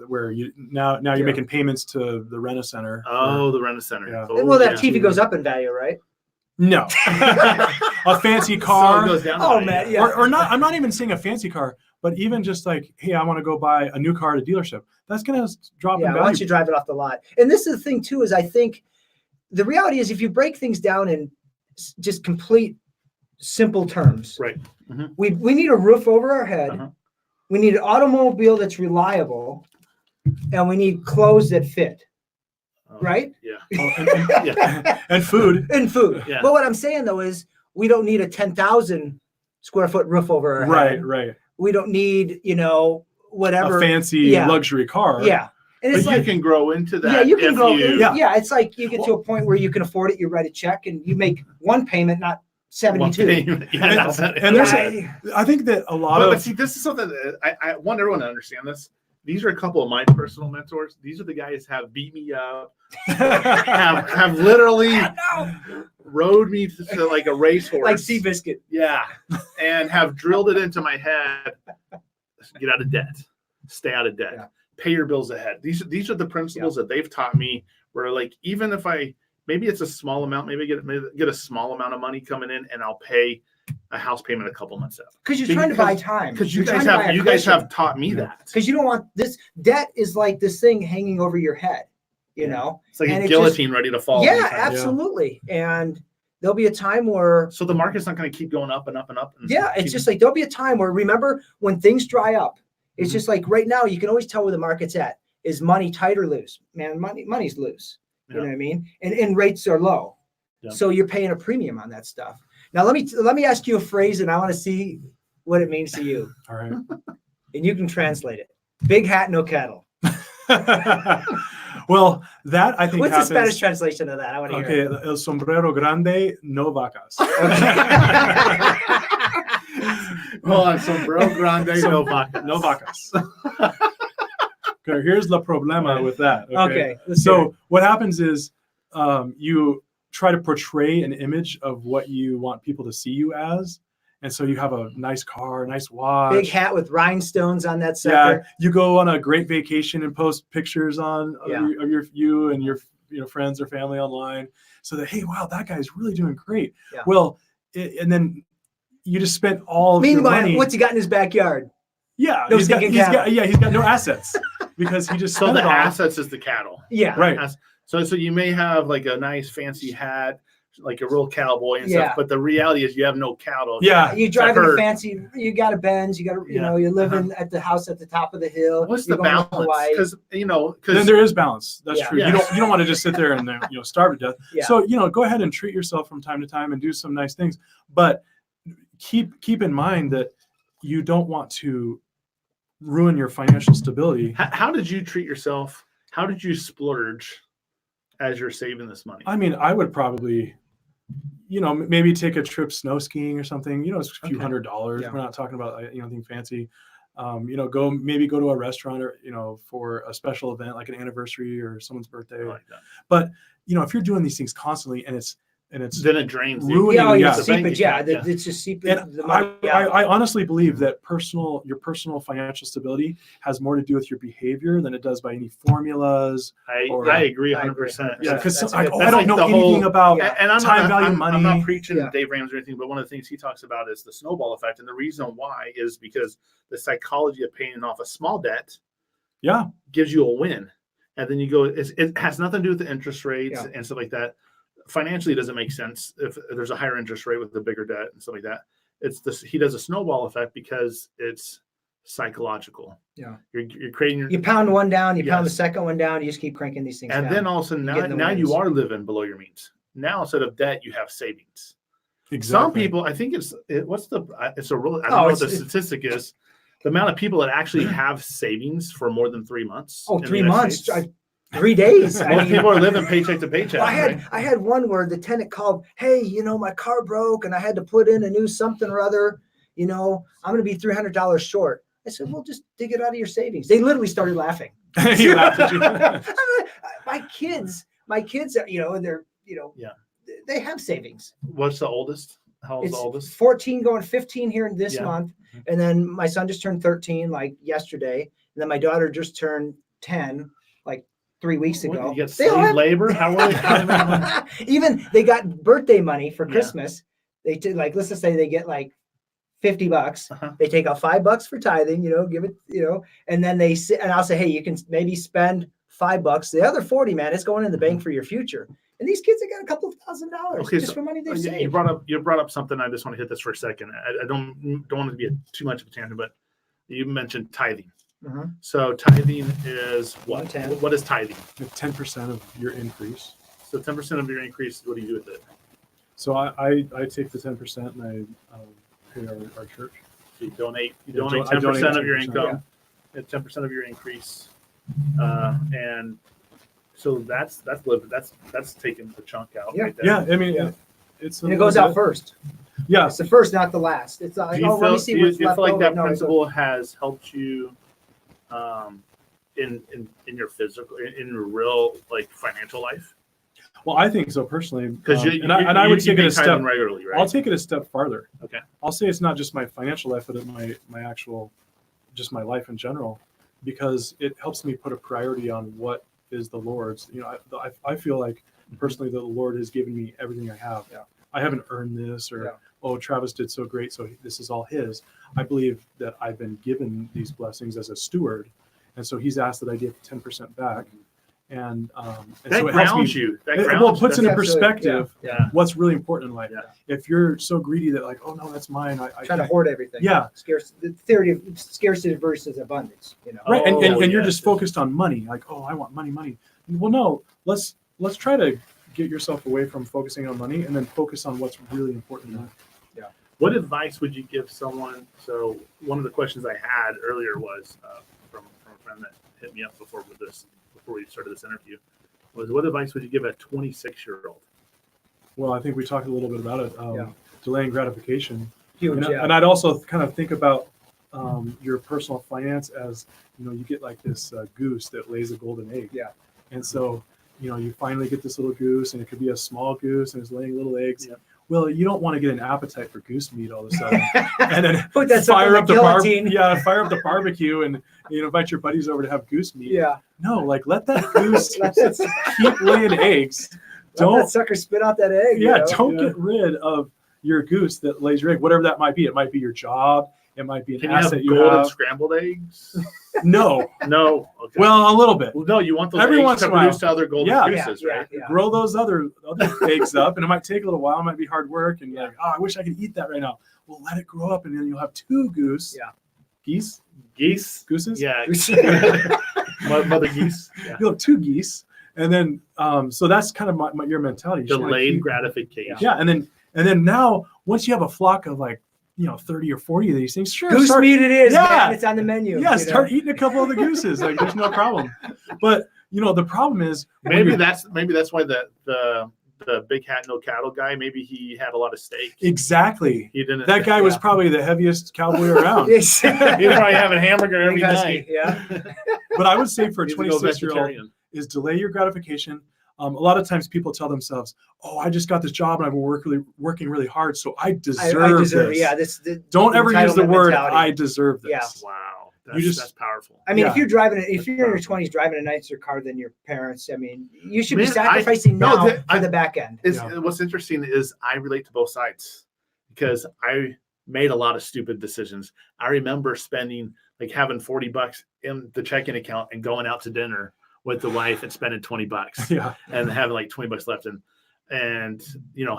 C: where you now you're
B: Yeah.
C: making payments to the Rent-A-Center.
A: Oh, the Rent-A-Center.
C: Yeah.
A: Oh,
B: Well, that
A: yeah.
B: TV goes up in value, right?
C: No, a fancy
A: So it
C: car,
A: goes down.
B: Oh,
A: to
B: man,
A: value.
B: yeah.
C: or not. I'm not even saying a fancy car, but even just like, hey, I want to go buy a new car at a dealership. That's gonna drop
B: Yeah,
C: in
B: once
C: value.
B: you drive it off the lot. And this is the thing too, is I think the reality is if you break things down in just complete simple terms,
A: Right.
B: we need a roof over our head.
A: Uh-huh.
B: We need an automobile that's reliable, and we need clothes that fit, right?
A: Yeah.
C: Oh, and and food.
B: And food.
A: Yeah.
B: But what I'm saying though is we don't need a 10,000 square foot roof over our head.
C: Right.
B: We don't need, whatever.
C: A fancy
B: Yeah.
C: luxury car.
B: Yeah. And
A: But
B: it's
A: you
B: like,
A: can grow into that.
B: yeah, you can
A: if
B: grow.
A: you-
B: Yeah. It's like you get to a point where you can afford it. You write a check and you make one payment, not 72.
A: Yeah, that's it.
C: And there's
B: Yeah.
C: I think that a lot
A: But
C: of
A: see, this is something that I want everyone to understand this. These are a couple of my personal mentors. These are the guys have beat me up, have literally rode me to like a racehorse.
B: Like Seabiscuit.
A: Yeah. And have drilled it into my head. Get out of debt. Stay out of debt.
B: Yeah.
A: Pay your bills ahead. These are the principles that they've taught me where like even if maybe it's a small amount, maybe get a small amount of money coming in and I'll pay a house payment a couple months out.
B: Because you're trying to buy time.
A: Because
B: You're trying to buy a
A: you guys
B: cushion.
A: have taught me that.
B: Because you don't want this debt is like this thing hanging over your head,
A: It's like
B: and
A: a
B: it
A: guillotine ready to fall.
B: Yeah,
A: anytime.
B: absolutely. And there'll be a time where,
A: So the market's not going to keep going up and up and up. And
B: yeah, it's just like, there'll be a time where, remember when things dry up, it's just like right now, you can always tell where the market's at. Is money tight or loose? Man, money's loose. You know what I mean? And rates are low.
A: Yeah.
B: So you're paying a premium on that stuff. Now, let me ask you a phrase, and I want to see what it means to you.
C: All right.
B: And you can translate it. Big hat, no cattle.
C: Well, that I think
B: What's
C: happens.
B: the Spanish translation of that? I want to hear it.
C: Okay, el sombrero grande, no vacas.
A: Hold on, sombrero grande, no vaca.
C: No vacas. Okay, here's the problema with that.
B: Okay, let's hear
C: so what happens is you try to portray an image of what you want people to see you as. And so you have a nice car, nice watch.
B: Big hat with rhinestones on that
C: Yeah,
B: sucker.
C: you go on a great vacation and post pictures of you and your friends or family online, so that, hey, wow, that guy's really doing great.
B: Yeah.
C: Well, and then you just spent all of your
B: Meanwhile,
C: money.
B: what's he got in his backyard?
C: Yeah,
B: No
C: he's got
B: stinking cattle.
C: no assets because he just
A: So
C: spent
A: the
C: it all.
A: assets is the cattle.
B: Yeah.
C: Right.
A: So you may have like a nice fancy hat, like a real cowboy and
B: Yeah.
A: stuff, but the reality is you have no cattle.
C: Yeah.
B: You drive in a
A: herd.
B: fancy, you got a Benz, you got a, you're living at the house at the top of the hill.
A: What's
B: You're
A: the
B: going to
A: balance?
B: Hawaii.
A: Because
C: Then there is balance. That's
B: Yeah.
C: true.
A: Yeah.
C: You don't want to just sit there and starve to death.
B: Yeah.
C: So go ahead and treat yourself from time to time and do some nice things, but keep in mind that you don't want to ruin your financial stability.
A: how did you treat yourself? How did you splurge as you're saving this money?
C: I mean, I would probably, maybe take a trip snow skiing or something. It's a few $100s.
B: Yeah.
C: We're not talking about anything fancy. Go to a restaurant or for a special event like an anniversary or someone's birthday.
A: I like that.
C: But if you're doing these things constantly and it's
A: Then it drains you.
C: ruining
B: Yeah,
C: the
B: seepage. Yeah,
A: Yeah.
B: it's just seepage.
C: And
B: The money
C: I honestly believe that your personal financial stability has more to do with your behavior than it does by any formulas.
A: I agree 100%.
C: Yeah, because
B: That's a
C: I
B: good-
C: don't
A: That's like
C: know
A: the
C: anything
A: whole-
C: about
A: And I'm
C: time
A: not,
C: value
A: I'm,
C: money.
A: I'm not preaching
B: Yeah.
A: Dave Ramsey or anything, but one of the things he talks about is the snowball effect. And the reason why is because the psychology of paying off a small debt
C: Yeah,
A: gives you a win. And then you go, it has nothing to do with the interest rates
B: Yeah.
A: and stuff like that. Financially, it doesn't make sense if there's a higher interest rate with the bigger debt and stuff like that. He does a snowball effect because it's psychological.
B: Yeah.
A: You're creating your,
B: You pound one down, you pound the
A: Yes.
B: second one down, you just keep cranking these things
A: and
B: down.
A: then all of a sudden
B: You get the
A: now you
B: wins.
A: are living below your means. Now instead of debt, you have savings.
C: exactly.
A: Some people, I think it's a real, I don't know what the statistic is. The amount of people that actually have savings for more than 3 months.
B: Oh,
A: in the
B: 3
A: United
B: months,
A: States.
B: 3 days. I
A: Most
B: mean,
A: people are living paycheck to paycheck. right?
B: I had one where the tenant called, hey, my car broke and I had to put in a new something or other. I'm going to be $300 short. I said, well, just dig it out of your savings. They literally started laughing.
C: He laughed at you.
B: My kids, they're,
A: Yeah.
B: they have savings.
A: What's the oldest? How old's
B: It's
A: the oldest?
B: 14 going 15 here in this
A: Yeah.
B: month. And then my son just turned 13 like yesterday. And then my daughter just turned 10 like 3 weeks
A: What,
B: ago.
A: you get
B: They all
A: slave
B: have-
A: labor? How are they?
B: Even they got birthday money for
A: Yeah.
B: Christmas. They did let's just say they get like $50.
A: Uh-huh.
B: They take out $5 for tithing, give it, and then they sit and I'll say, hey, you can maybe spend $5. The other 40, man, it's going in the bank for your future. And these kids have got a couple of $1,000
A: Okay,
B: just
A: so
B: for money they've
A: you
B: saved.
A: brought up something. I just want to hit this for a second. I don't want it to be too much of a tangent, but you mentioned tithing.
B: Mhm.
A: So tithing is what?
B: 110.
A: What is tithing?
C: 10% of your increase.
A: So 10% of your increase. What do you do with it?
C: So I take the 10% and I pay our church.
A: So you donate. You
C: Yeah,
A: donate
C: I donate
A: 10% of your
C: 10%,
A: income. 10% of your increase, and so that's taking the chunk out.
B: Yeah.
A: Right there.
C: Yeah, I mean,
B: Yeah.
C: it's
B: And it goes out first.
C: Yeah,
B: It's the first, not the last. It's not
A: Do
B: like,
A: you
B: oh, let me see what's
A: feel
B: left
A: like
B: over.
A: that
B: No, it's a-
A: principle has helped you in your physical, in your real like financial life?
C: well, I think so personally.
A: Because
C: I would take it a step.
A: regularly, right?
C: I'll take it a step farther.
A: Okay.
C: I'll say it's not just my financial life, but my actual, just my life in general, because it helps me put a priority on what is the Lord's. I feel like personally that the Lord has given me everything I have.
B: Yeah.
C: I haven't earned this, or
B: Yeah.
C: oh, Travis did so great, so this is all his. I believe that I've been given these blessings as a steward, and so He's asked that I give 10% back. And
A: That
C: so it helps
A: grounds
C: me.
A: you. That
C: It,
A: grounds
C: well,
A: you.
C: puts into
A: That's-
C: perspective
A: Yeah.
C: what's really important in life.
A: Yeah.
C: If you're so greedy that like, oh no, that's mine. I
B: Trying to hoard everything.
C: Yeah.
B: The theory of scarcity versus abundance.
C: Right, and
A: Oh,
C: you're
A: yes.
C: just focused on money. Like, oh, I want money, money. Well, no, let's try to get yourself away from focusing on money and then focus on what's really important in life.
A: What advice would you give someone? So one of the questions I had earlier was from a friend that hit me up before we started this interview was, what advice would you give a 26-year-old?
C: Well, I think we talked a little bit about it. Delaying gratification.
B: Huge.
C: And I'd also kind of think about your personal finance as, you get like this goose that lays a golden egg.
B: Yeah.
C: And so, you finally get this little goose, and it could be a small goose, and it's laying little eggs.
A: Yep.
C: Well, you don't want to get an appetite for goose meat all of a sudden, and then
B: Put that stuff in
C: fire up the
B: guillotine.
C: fire up the barbecue, and invite your buddies over to have goose meat.
B: Yeah.
C: No, like let that goose
B: Let that,
C: keep laying eggs.
B: let
C: Don't
B: that sucker spit out that egg.
C: don't get rid of your goose that lays your egg, whatever that might be. It might be your job. It might be an
A: Can you have
C: asset
A: golden
C: have.
A: scrambled eggs?
C: No.
A: No. Okay.
C: Well, a little bit.
A: No, you want those
C: every
A: eggs
C: once
A: to
C: in a while.
A: produce other golden
C: Yeah.
A: gooses, right?
B: Yeah.
C: Grow those other eggs up, and it might take a little while. It might be hard work, and you're like, oh, I wish I could eat that right now. Well, let it grow up, and then you'll have two goose.
B: Yeah.
C: Geese?
A: Geese?
C: Gooses?
A: Yeah. Mother geese. Yeah.
C: You'll have two geese. And then, so that's kind of your mentality. You just wanna
A: Delayed
C: keep-
A: gratification.
C: Yeah. And then now, once you have a flock of like, 30 or 40 of these things, sure.
B: Goose
C: start-
B: meat it is.
C: Yeah.
B: Man. It's on the menu.
C: Yeah, start eating a couple of the gooses. Like, there's no problem. But the problem is when
A: Maybe
C: you're-
A: that's why the big hat no cattle guy, maybe he had a lot of steak.
C: exactly.
A: He didn't.
C: That guy was
B: Yeah.
C: probably the heaviest cowboy around.
B: Yes.
A: He was probably having hamburger every
B: Big husky,
A: night.
B: yeah.
C: But I would say for a
A: He's a
C: 26-year-old
A: vegetarian.
C: is delay your gratification. A lot of times people tell themselves, "Oh, I just got this job and I've been working really hard, so I deserve,
B: I deserve
C: this."
B: it. Yeah.
C: Don't ever use the
B: entitlement
C: word
B: mentality.
C: "I deserve this."
B: Yeah.
A: Wow,
C: You
A: that's powerful.
B: I mean,
C: Yeah.
B: if you're
A: That's
B: in your
A: powerful.
B: 20s driving a nicer car than your parents, I mean, you should be
A: Man,
B: sacrificing
A: no,
B: now
A: that-
B: for the back end.
C: Yeah.
A: What's interesting is I relate to both sides because I made a lot of stupid decisions. I remember spending having $40 in the checking account and going out to dinner with the wife and spending $20
C: Yeah.
A: and having like $20 left and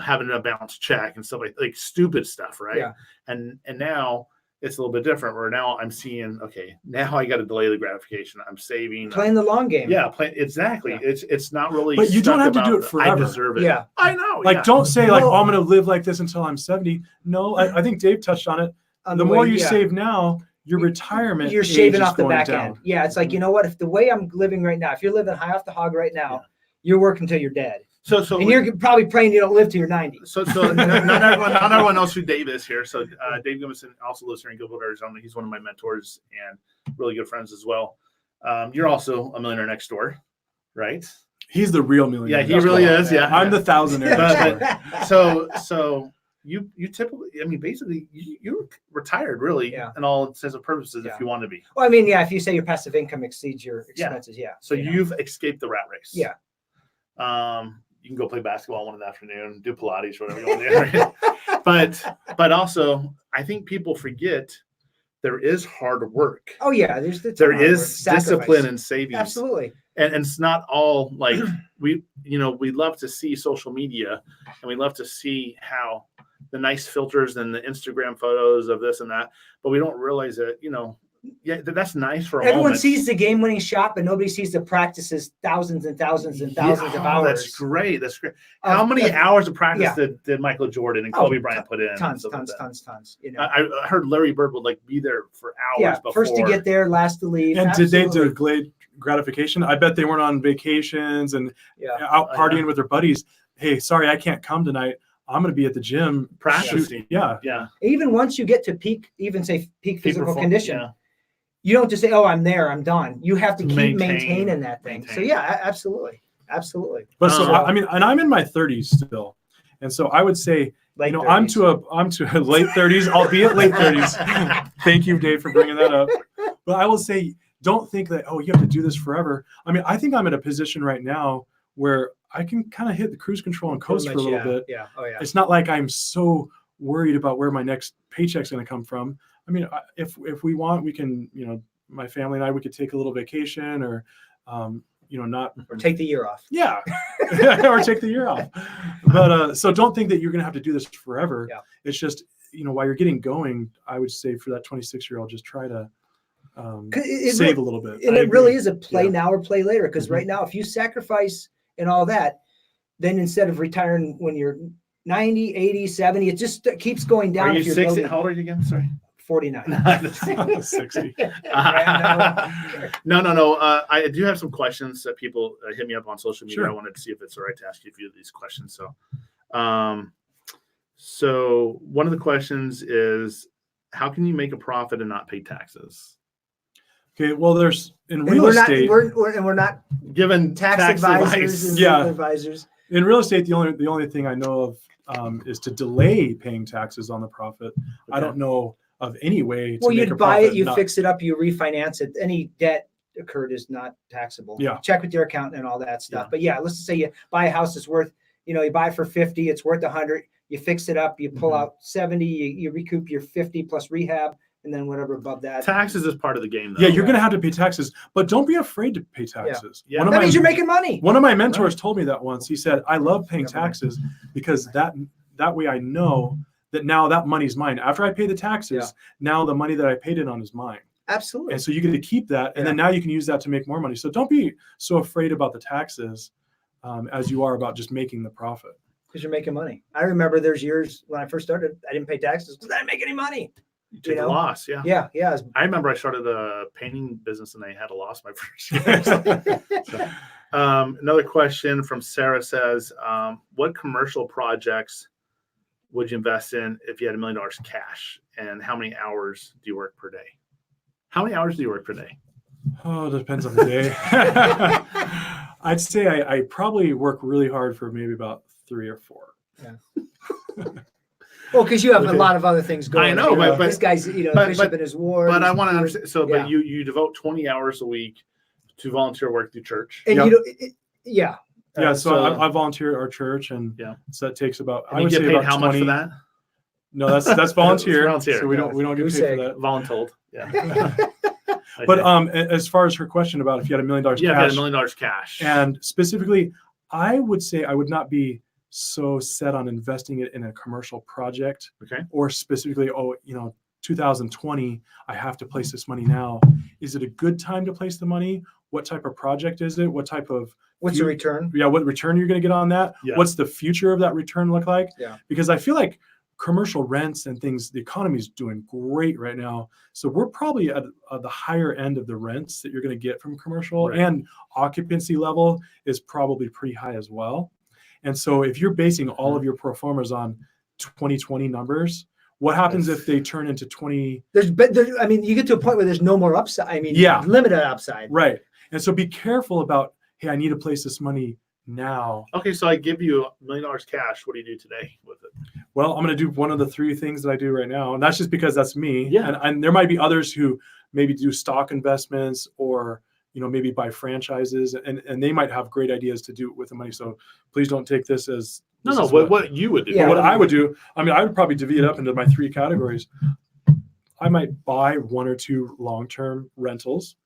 A: having a balanced check and stuff like stupid stuff, right?
B: Yeah.
A: And now it's a little bit different where now I'm seeing, okay, now I got to delay the gratification. I'm saving.
B: Playing the long game.
A: Yeah, exactly.
B: Yeah.
A: It's not really.
C: But you don't
A: stuck
C: have to do
A: about
C: it
A: the,
C: forever.
A: I deserve it.
B: Yeah.
A: I know.
C: Like,
A: yeah.
C: don't say like,
B: Well-
C: "Oh, I'm going to live like this until I'm 70." No, I think Dave touched on it.
B: On
C: The
B: way-
C: more you
B: yeah.
C: save now, your retirement
B: You're
C: age
B: shaving
C: is
B: off the
C: going
B: back
C: down.
B: end. Yeah, it's like, you know what? If the way I'm living right now, if you're living high off the hog right now,
A: Yeah.
B: you're working until you're dead.
A: So
B: And you're probably praying you don't live to your 90s.
A: So not everyone knows who Dave is here. So Dave Gimison also lives here in Gilbert, Arizona. He's one of my mentors and really good friends as well. You're also a millionaire next door, right?
C: He's the real millionaire.
A: Yeah, he really is. Yeah,
C: I'm the thousandaire. next door.
A: So you typically, I mean, basically, you're retired, really,
B: Yeah.
A: in all intents and purposes,
B: Yeah.
A: if you want to be.
B: Well, I mean, yeah, if you say your passive income exceeds your
A: Yeah.
B: expenses, yeah.
A: So
B: you know.
A: you've escaped the rat race.
B: Yeah.
A: You can go play basketball one in the afternoon, do Pilates, whatever you want to do. But also, I think people forget there is hard work.
B: Oh yeah, there's
A: There is discipline and savings.
B: Absolutely.
A: And it's not all like we love to see social media and we love to see how the nice filters and the Instagram photos of this and that, but we don't realize that, that's nice for a
B: Everyone
A: moment.
B: sees the game-winning shot, but nobody sees the practices thousands and thousands and thousands of hours.
A: That's great. That's great. How many hours of practice
B: Yeah.
A: did Michael Jordan and
B: Oh,
A: Kobe Bryant put in? and
B: Tons,
A: stuff like
B: tons,
A: that?
B: tons. You know.
A: I heard Larry Bird would be there for hours
B: Yeah,
A: before.
B: first to get there, last to leave.
C: And did they
B: Absolutely.
C: delay gratification? I bet they weren't on vacations and
B: Yeah.
C: out
A: Oh,
C: partying
A: yeah.
C: with their buddies. Hey, sorry, I can't come tonight. I'm going to be at the gym
A: Practicing.
C: shooting. Yeah.
A: Yeah.
B: Even once you get to peak physical condition,
A: Yeah.
B: you don't just say, "Oh, I'm there, I'm done." You have to keep
A: Maintain.
B: maintaining that thing. So
A: Maintain.
B: yeah, absolutely.
C: But so,
A: Um,
C: I mean, and I'm in my 30s still. And so I would say,
B: Late
C: I'm
B: 30s.
C: I'm to late 30s, albeit late 30s. Thank you, Dave, for bringing that up. But I will say, don't think that, oh, you have to do this forever. I mean, I think I'm in a position right now where I can kind of hit the cruise control and coast for a little bit.
B: Yeah. Oh yeah.
C: It's not like I'm so worried about where my next paycheck's going to come from. I mean, if we want, we can, my family and I, we could take a little vacation or not
B: Or take the year off.
C: yeah, or take the year off. But so don't think that you're going to have to do this forever.
B: Yeah.
C: It's just, while you're getting going, I would say for that 26-year-old, just try to save a little bit.
B: And it really is a play
C: Yeah.
B: now or play later. Because
C: Mhm.
B: right now, if you sacrifice and all that, then instead of retiring when you're 90, 80, 70, it just keeps going down.
A: Are you
B: if you're
A: 60?
B: building-
A: How old are you again? Sorry.
B: 49.
C: 60.
A: No. I do have some questions that people hit me up on social media.
C: Sure.
A: I wanted to see if it's all right to ask you a few of these questions. So one of the questions is, how can you make a profit and not pay taxes?
C: Okay, well, there's in
B: And
C: real estate.
B: we're not
A: Given
B: tax advisors and
C: Yeah.
B: legal advisors.
C: In real estate, the only thing I know of is to delay paying taxes on the profit. I don't know of any way to
B: Well,
C: make
B: you'd
C: a
B: buy
C: profit
B: it, you
C: not-
B: fix it up, you refinance it. Any debt occurred is not taxable.
C: Yeah.
B: Check with your accountant and all that stuff.
A: Yeah.
B: But yeah, let's just say you buy a house that's worth, you buy it for 50, it's worth 100. You fix it up, you pull
A: Mhm.
B: out 70, you recoup your 50 plus rehab, and then whatever above that.
A: Taxes is part of the game, though.
C: Yeah, you're going to have to pay taxes, but don't be afraid to pay taxes.
A: Yeah.
C: One of
B: That
C: my-
B: means you're making money.
C: One of my mentors told me that once. He said, "I love paying
B: Never mind.
C: taxes because that way I know that now that money's mine. After I pay the taxes, now the money that I paid it on is mine.
B: Absolutely.
C: And so you get to keep that, and then now you can use that to make more money. So don't be so afraid about the taxes as you are about just making the profit."
B: Because you're making money. I remember there's years when I first started, I didn't pay taxes because I didn't make any money.
A: You take a loss, yeah.
B: Yeah.
A: I remember I started a painting business and I had a loss my first year. Another question from Sarah says, what commercial projects would you invest in if you had $1 million cash? And how many hours do you work per day? How many hours do you work per day?
C: Oh, it depends on the day. I'd say I probably work really hard for maybe about 3 or 4.
B: Well, because you have a
C: Okay.
B: lot of other things going.
A: I know, but
B: this guy's, bishop in his ward.
A: But I
B: he's
A: want to
B: doing-
A: understand. So,
B: Yeah.
A: but you devote 20 hours a week to volunteer work through church.
B: And
C: Yep.
B: yeah.
C: Yeah, so
A: so-
C: I volunteer at our church, and
A: Yeah.
C: so that takes about
A: And
C: I
A: you
C: would
A: get
C: say
A: paid
C: about
A: how
C: 20.
A: much for that?
C: No, that's volunteer.
A: It's volunteer.
C: So we don't get
B: Goose
C: paid
B: egg.
C: for that.
A: Voluntold. Yeah.
C: But
A: Okay.
C: as far as her question about if you had $1 million
A: Yeah, if you had
C: cash,
A: $1 million cash.
C: and specifically, I would say I would not be so set on investing it in a commercial project.
A: Okay.
C: Or specifically, 2020, I have to place this money now. Is it a good time to place the money? What type of project is it? What type of
B: What's your return?
C: what return you're going to get on that?
A: Yeah.
C: What's the future of that return look like?
B: Yeah.
C: Because I feel like commercial rents and things, the economy is doing great right now. So we're probably at the higher end of the rents that you're going to get from commercial,
A: Right.
C: and occupancy level is probably pretty high as well. And so if you're basing all of your pro formas on 2020 numbers, what happens if they turn into 20?
B: You get to a point where there's no more upside.
C: Yeah.
B: Limited upside.
C: Right. And so be careful about, hey, I need to place this money now.
A: Okay, so I give you $1 million cash. What do you do today with it?
C: Well, I'm going to do one of the 3 things that I do right now. And that's just because that's me.
A: Yeah.
C: And there might be others who maybe do stock investments or, maybe buy franchises, and they might have great ideas to do with the money. So please don't take this as this is
A: what you would do.
B: Yeah.
C: what I would do. I would probably divvy it up into my 3 categories. I might buy 1 or 2 long-term rentals.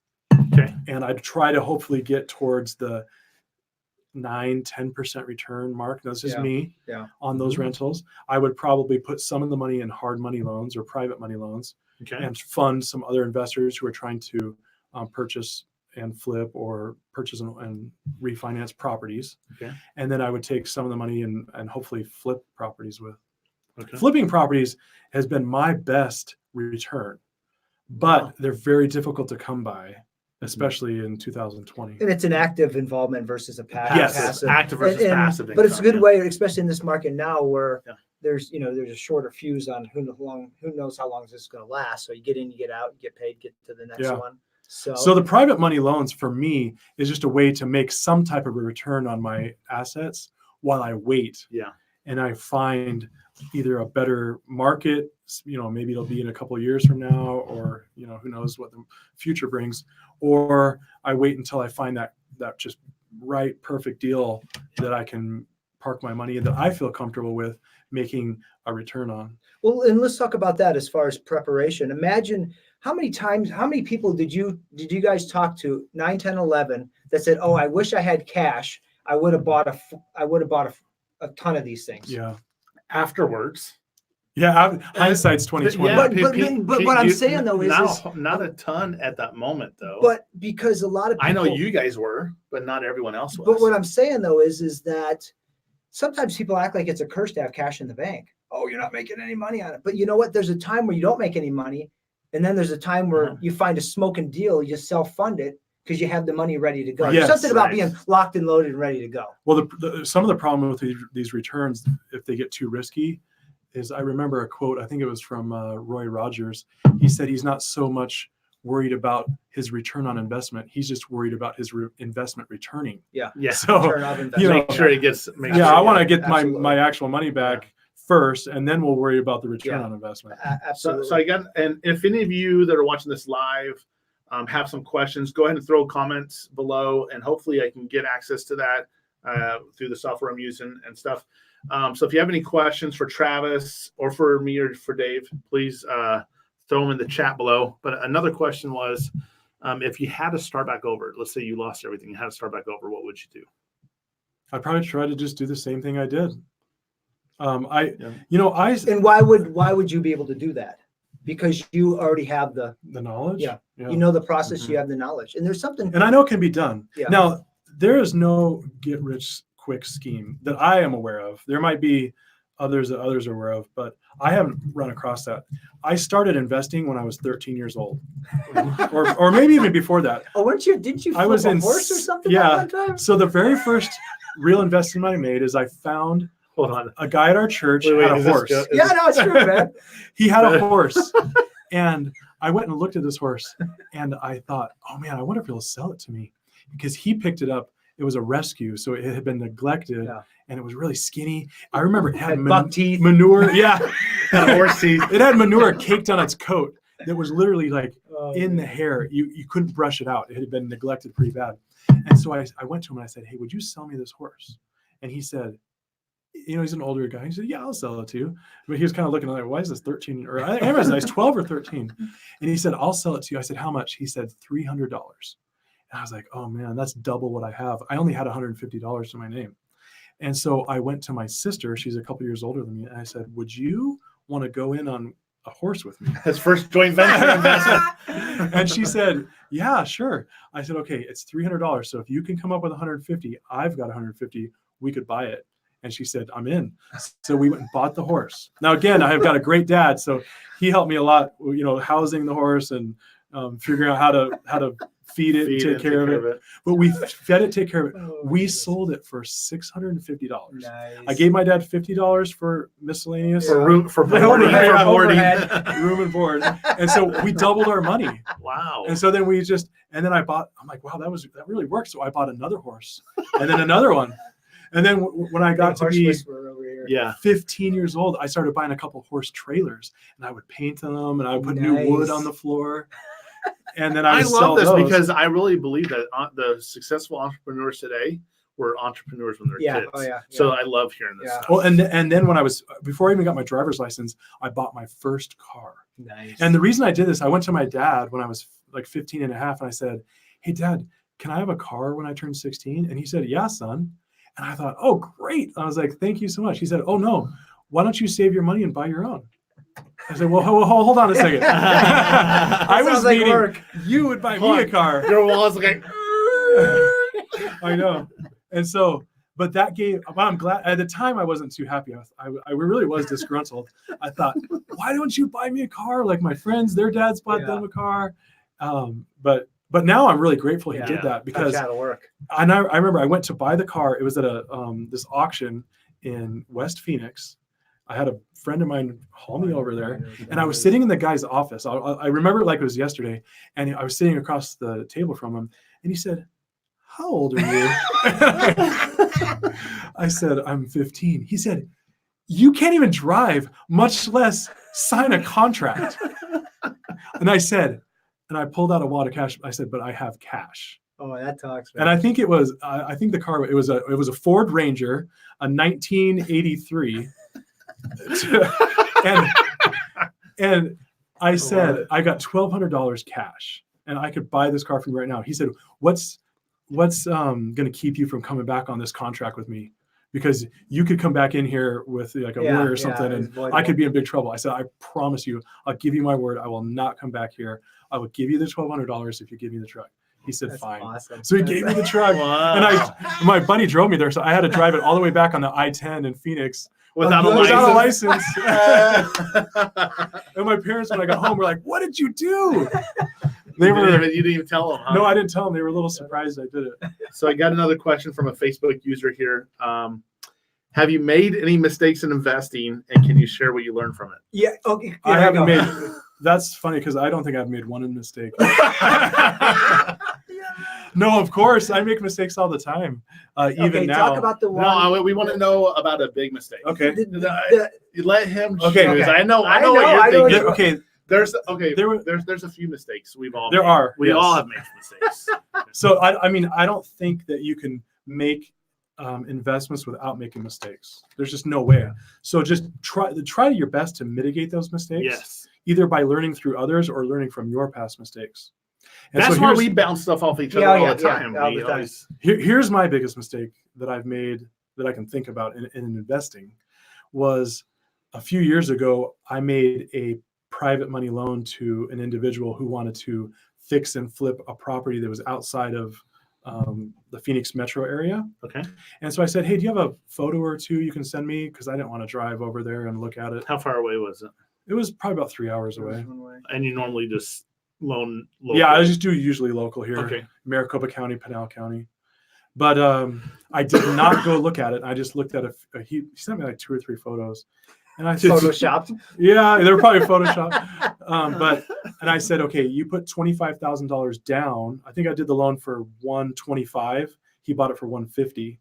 A: Okay.
C: And I'd try to hopefully get towards the 9-10% return mark. That's just me on those rentals. I would probably put some of the money in hard money loans or private money loans,
A: Okay.
C: and fund some other investors who are trying to purchase and flip or purchase and refinance properties.
A: Okay.
C: And then I would take some of the money and hopefully flip properties with.
A: Okay.
C: Flipping properties has been my best return, but
A: Wow.
C: they're very difficult to come by, especially in 2020.
B: And it's an active involvement versus a
C: Yes.
B: passive.
A: Active versus passive.
B: But it's a good
A: income,
B: way, especially in this market now where
A: Yeah.
B: there's a shorter fuse on who knows how long this is going to last. So you get in, you get out, you get paid, get to the next
C: Yeah.
B: one.
C: So the private money loans for me is just a way to make some type of a return on my assets while I wait.
A: Yeah.
C: And I find either a better market, maybe it'll be in a couple of years from now, or, who knows what the future brings, or I wait until I find that just right, perfect deal that I can park my money in, that I feel comfortable with making a return on.
B: Well, and let's talk about that as far as preparation. Imagine how many people did you guys talk to 9, 10, 11 that said, "Oh, I wish I had cash. I would have bought a ton of these things."
C: Yeah.
A: Afterwards.
C: Yeah. Hindsight's 2020.
B: But what I'm saying though is
A: not a ton at that moment though.
B: But because a lot of people,
A: I know you guys were, but not everyone else was.
B: But what I'm saying though is that sometimes people act like it's a curse to have cash in the bank. Oh, you're not making any money on it. But you know what? There's a time where you don't make any money, and then there's a time where you find a smoking deal, you self-fund it because you have the money ready to go.
C: Yes,
B: There's something about being locked and loaded and ready to go.
C: Well, some of the problem with these returns, if they get too risky, is I remember a quote, I think it was from Roy Rogers. He said he's not so much worried about his return on investment. He's just worried about his investment returning.
B: Yeah.
C: So,
A: make sure it gets.
C: I want to get my actual money back first, and then we'll worry about the return on investment.
B: Absolutely.
A: So again, and if any of you that are watching this live have some questions, go ahead and throw comments below, and hopefully I can get access to that through the software I'm using and stuff. So if you have any questions for Travis or for me or for Dave, please throw them in the chat below. But another question was, if you had to start back over, let's say you lost everything, you had to start back over, what would you do?
C: I'd probably try to just do the same thing I did.
B: And why would you be able to do that? Because you already have the
C: knowledge.
B: Yeah. You know the process. You have the knowledge, and there's something.
C: And I know it can be done.
B: Yeah.
C: Now there is no get rich quick scheme that I am aware of. There might be others that others are aware of, but I haven't run across that. I started investing when I was 13 years old, or maybe even before that.
B: Oh, didn't you?
C: I was in
B: horse or something.
C: Yeah. So the very first real investment I made is I found a guy at our church had a horse.
B: No, it's true, man.
C: He had a horse, and I went and looked at this horse, and I thought, oh man, I wonder if he'll sell it to me, because he picked it up. It was a rescue, so it had been neglected, and it was really skinny. I remember it had
B: buck teeth,
C: manure. Yeah,
A: had horse teeth.
C: It had manure caked on its coat that was literally like in the hair. You couldn't brush it out. It had been neglected pretty bad. And so I went to him and I said, "Hey, would you sell me this horse?" And he said, he's an older guy. He said, "Yeah, I'll sell it to you." But he was kind of looking like, "Why is this 13?" Or I remember it was 12 or 13. And he said, "I'll sell it to you." I said, "How much?" He said, $300. And I was like, oh man, that's double what I have. I only had $150 to my name. And so I went to my sister. She's a couple years older than me. And I said, "Would you want to go in on a horse with me?"
A: His first joint venture investment.
C: And she said, "Yeah, sure." I said, "Okay, it's $300. So if you can come up with 150, I've got 150. We could buy it." And she said, "I'm in." So we went and bought the horse. Now, again, I have got a great dad. So he helped me a lot, housing the horse and figuring out how to feed it, and take care of it. But we fed it, take care of it. We sold it for $650.
B: Nice.
C: I gave my dad $50 for miscellaneous
A: for boarding,
C: room and board. And so we doubled our money.
A: Wow.
C: And so then I'm like, wow, that really worked. So I bought another horse and then another one. And then when I got to be 15 years old, I started buying a couple horse trailers, and I would paint them, and I would put new wood on the floor. And then I
A: love this because I really believe that the successful entrepreneurs today were entrepreneurs when they were kids. So I love hearing this stuff.
C: Well, and then before I even got my driver's license, I bought my first car.
B: Nice.
C: And the reason I did this, I went to my dad when I was like 15 and a half, and I said, "Hey, Dad, can I have a car when I turn 16? And he said, "Yeah, son." And I thought, "Oh, great." I was like, "Thank you so much." He said, "Oh, no, why don't you save your money and buy your own?" I said, "Well, hold on a second." I was meaning you would buy me a car.
A: Your wallet's like,
C: I know. And so, but that I'm glad at the time I wasn't too happy. I really was disgruntled. I thought, why don't you buy me a car? Like my friends, their dads bought them a car. But now I'm really grateful he did that, because
B: that'll work.
C: And I remember I went to buy the car. It was at this auction in West Phoenix. I had a friend of mine haul me over there, and I was sitting in the guy's office. I remember it like it was yesterday, and I was sitting across the table from him, and he said, "How old are you?" I said, "I'm 15. He said, "You can't even drive, much less sign a contract." And I said, and I pulled out a wad of cash. I said, "But I have cash."
B: Oh, that talks. Man.
C: And I think it was, I think the car, it was a Ford Ranger, a 1983. and I said, "I got $1,200 cash, and I could buy this car from you right now." He said, what's going to keep you from coming back on this contract with me? Because you could come back in here with like a word or something, and I could be in big trouble. I said, I promise you, I'll give you my word. I will not come back here. I will give you the $1,200 if you give me the truck. He said,
B: That's
C: fine.
B: awesome.
C: So he gave me the truck.
A: Wow.
C: And my buddy drove me there. So I had to drive it all the way back on the I-10 in Phoenix
A: Without a
C: license. And my parents, when I got home, were like, what did you do?
A: You didn't even tell them, huh?
C: No, I didn't tell them. They were a little surprised I did it.
A: So I got another question from a Facebook user here. Have you made any mistakes in investing, and can you share what you learned from it?
B: Yeah. Okay.
C: I haven't made. That's funny because I don't think I've made one mistake. No, of course I make mistakes all the time. Even now.
B: Talk about the one.
A: No, we want to know about a big mistake.
C: Okay.
A: You let him choose.
C: Okay.
A: I know what you're thinking. Okay. There's a few mistakes we've all made. We all have made mistakes.
C: So I mean, I don't think that you can make investments without making mistakes. There's just no way. So just try your best to mitigate those mistakes.
A: Yes.
C: Either by learning through others or learning from your past mistakes. And
A: that's
C: so
A: why we bounce stuff off each other all the time.
C: Here's my biggest mistake that I've made that I can think about in investing was a few years ago, I made a private money loan to an individual who wanted to fix and flip a property that was outside of the Phoenix metro area.
A: Okay.
C: And so I said, hey, do you have a photo or two you can send me? Because I didn't want to drive over there and look at it.
A: How far away was it?
C: It was probably about 3 hours away.
A: And you normally just loan local?
C: Yeah, I just do usually local here.
A: Okay.
C: Maricopa County, Pinal County. But I did not go look at it. I just looked at he sent me like 2 or 3 photos. And I said,
B: photoshopped.
C: Yeah, they were probably photoshopped. And I said, okay, you put $25,000 down. I think I did the loan for $125. He bought it for $150.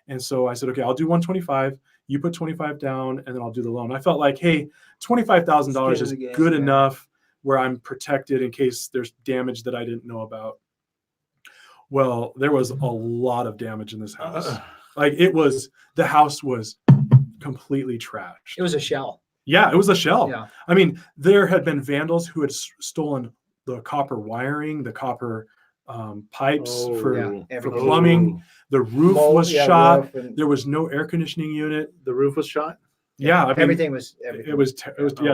C: And so I said, okay, I'll do $125. You put $25 down, and then I'll do the loan. I felt like, hey, $25,000 is good enough where I'm protected in case there's damage that I didn't know about. Well, there was a lot of damage in this house. The house was completely trashed.
B: It was a shell.
C: Yeah, it was a shell.
B: Yeah.
C: I mean, there had been vandals who had stolen the copper wiring, the copper pipes for plumbing. The roof was shot. There was no air conditioning unit.
A: The roof was shot?
C: Yeah. I mean,
B: everything was.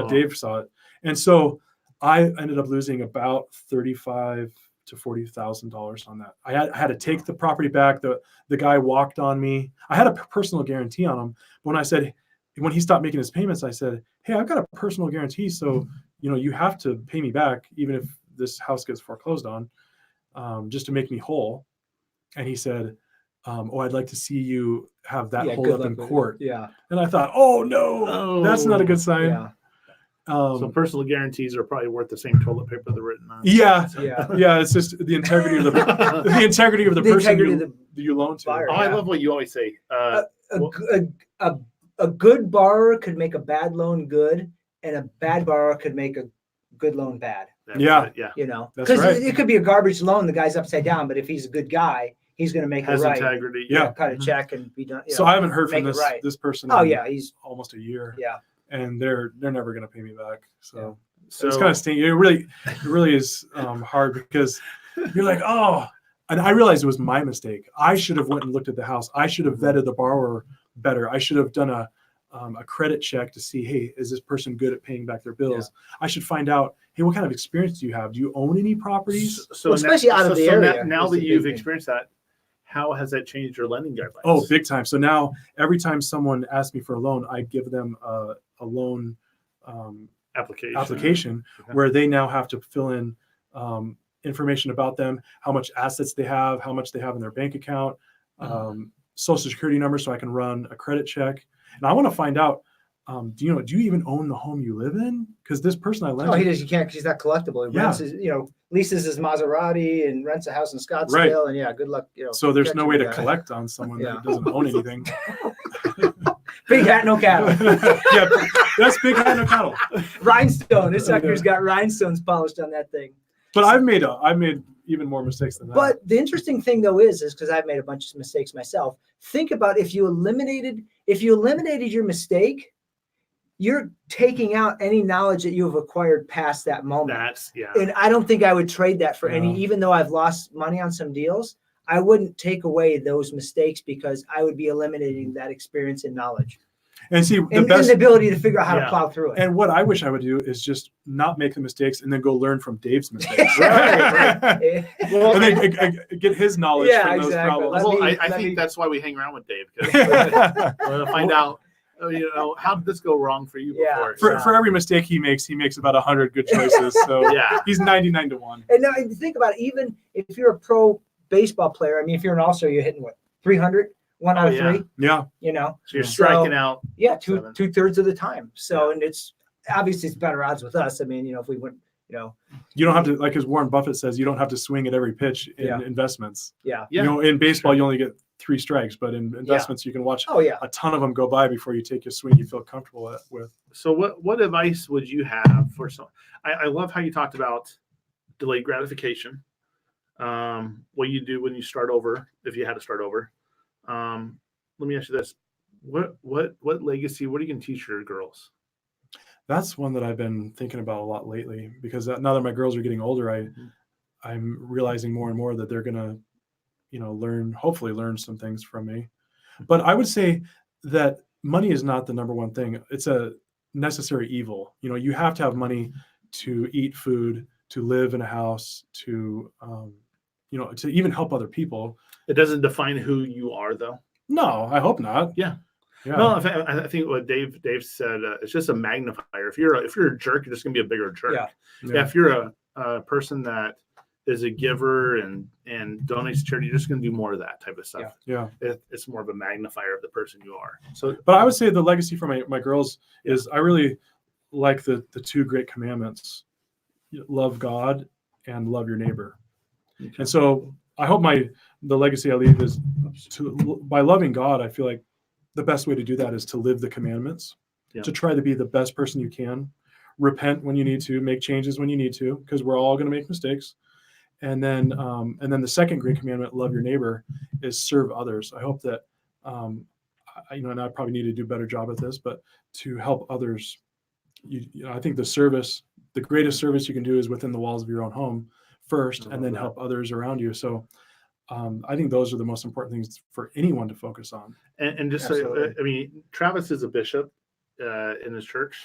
C: Dave saw it. And so I ended up losing about $35,000 to $40,000 on that. I had to take the property back. The guy walked on me. I had a personal guarantee on him. But when he stopped making his payments, I said, hey, I've got a personal guarantee. So, you have to pay me back, even if this house gets foreclosed on, just to make me whole. And he said, I'd like to see you have that hold up in court.
B: Yeah.
C: And I thought, oh no, that's not a good sign.
B: Yeah.
A: So personal guarantees are probably worth the same toilet paper they're written on.
C: Yeah. It's just the integrity of the person you loan to.
B: Buyer,
A: I love what you always say.
B: A good borrower could make a bad loan good, and a bad borrower could make a good loan bad.
A: Yeah.
B: Because it could be a garbage loan. The guy's upside down, but if he's a good guy, he's going to make it right.
A: Integrity.
B: Cut a check and be done.
C: So I haven't heard from this person.
B: He's
C: almost a year.
B: Yeah.
C: And they're never going to pay me back. So it's kind of stinky. It really is hard because you're like, oh, and I realized it was my mistake. I should have went and looked at the house. I should have vetted the borrower better. I should have done a credit check to see, hey, is this person good at paying back their bills? Yeah. I should find out, hey, what kind of experience do you have? Do you own any properties?
B: Especially out of the area.
A: Now that you've experienced that, how has that changed your lending guidelines?
C: Oh, big time. So now every time someone asks me for a loan, I give them a loan application where they now have to fill in information about them, how much assets they have, how much they have in their bank account, social security number, so I can run a credit check. And I want to find out, do you even own the home you live in? Because this person I lent
B: he does. You can't, because he's not collectible. He rents his, leases his Maserati and rents a house in Scottsdale.
C: Right.
B: And good luck.
C: So there's no way to collect on someone that doesn't own anything.
B: Big hat, no cattle.
C: Yeah, that's big hat, no cattle.
B: Rhinestone. This sucker's got rhinestones polished on that thing.
C: But I've made even more mistakes than that.
B: But the interesting thing though is because I've made a bunch of mistakes myself. Think about if you eliminated your mistake, you're taking out any knowledge that you have acquired past that moment.
A: That's
B: And I don't think I would trade that for any, even though I've lost money on some deals. I wouldn't take away those mistakes because I would be eliminating that experience and knowledge
C: And see,
B: and the ability to figure out how to plow through it.
C: And what I wish I would do is just not make the mistakes and then go learn from Dave's mistakes.
B: Right.
C: Well, and then get his knowledge from those problems.
A: Well, I think that's why we hang around with Dave, because we're to find out, how did this go wrong for you before?
C: For every mistake he makes about 100 good choices. So he's 99 to 1.
B: And now think about it, even if you're a pro baseball player, I mean, if you're an all-star, you're hitting what, 300? 1 out of 3?
C: Yeah.
A: So you're striking out.
B: Yeah, two-thirds of the time. So, and it's obviously it's better odds with us. I mean, if we went,
C: you don't have to, like as Warren Buffett says, you don't have to swing at every pitch in investments.
B: Yeah.
C: In baseball, you only get 3 strikes, but in investments, you can watch a ton of them go by before you take a swing you feel comfortable with.
A: So what advice would you have for some? I love how you talked about delayed gratification. What you do when you start over, if you had to start over. Let me ask you this: what legacy? What are you going to teach your girls?
C: That's one that I've been thinking about a lot lately, because now that my girls are getting older, I'm realizing more and more that they're going to, hopefully learn some things from me. But I would say that money is not the number one thing. It's a necessary evil. You have to have money to eat food, to live in a house, to to even help other people.
A: It doesn't define who you are, though.
C: No, I hope not.
A: Yeah. No, I think what Dave said, it's just a magnifier. If you're a jerk, you're just gonna be a bigger jerk. Yeah. If you're a person that is a giver and donates to charity, you're just gonna do more of that type of stuff.
C: Yeah.
A: It's more of a magnifier of the person you are. So,
C: but I would say the legacy for my girls is I really like the 2 great commandments: love God and love your neighbor. Okay. And so I hope the legacy I leave is by loving God. I feel like the best way to do that is to live the commandments, to try to be the best person you can, repent when you need to, make changes when you need to, because we're all going to make mistakes. And then the second great commandment, love your neighbor, is serve others. I hope that, and I probably need to do a better job at this, but to help others, I think the greatest service you can do is within the walls of your own home first, and then help others around you. So I think those are the most important things for anyone to focus on.
A: And just so, Travis is a bishop in his church,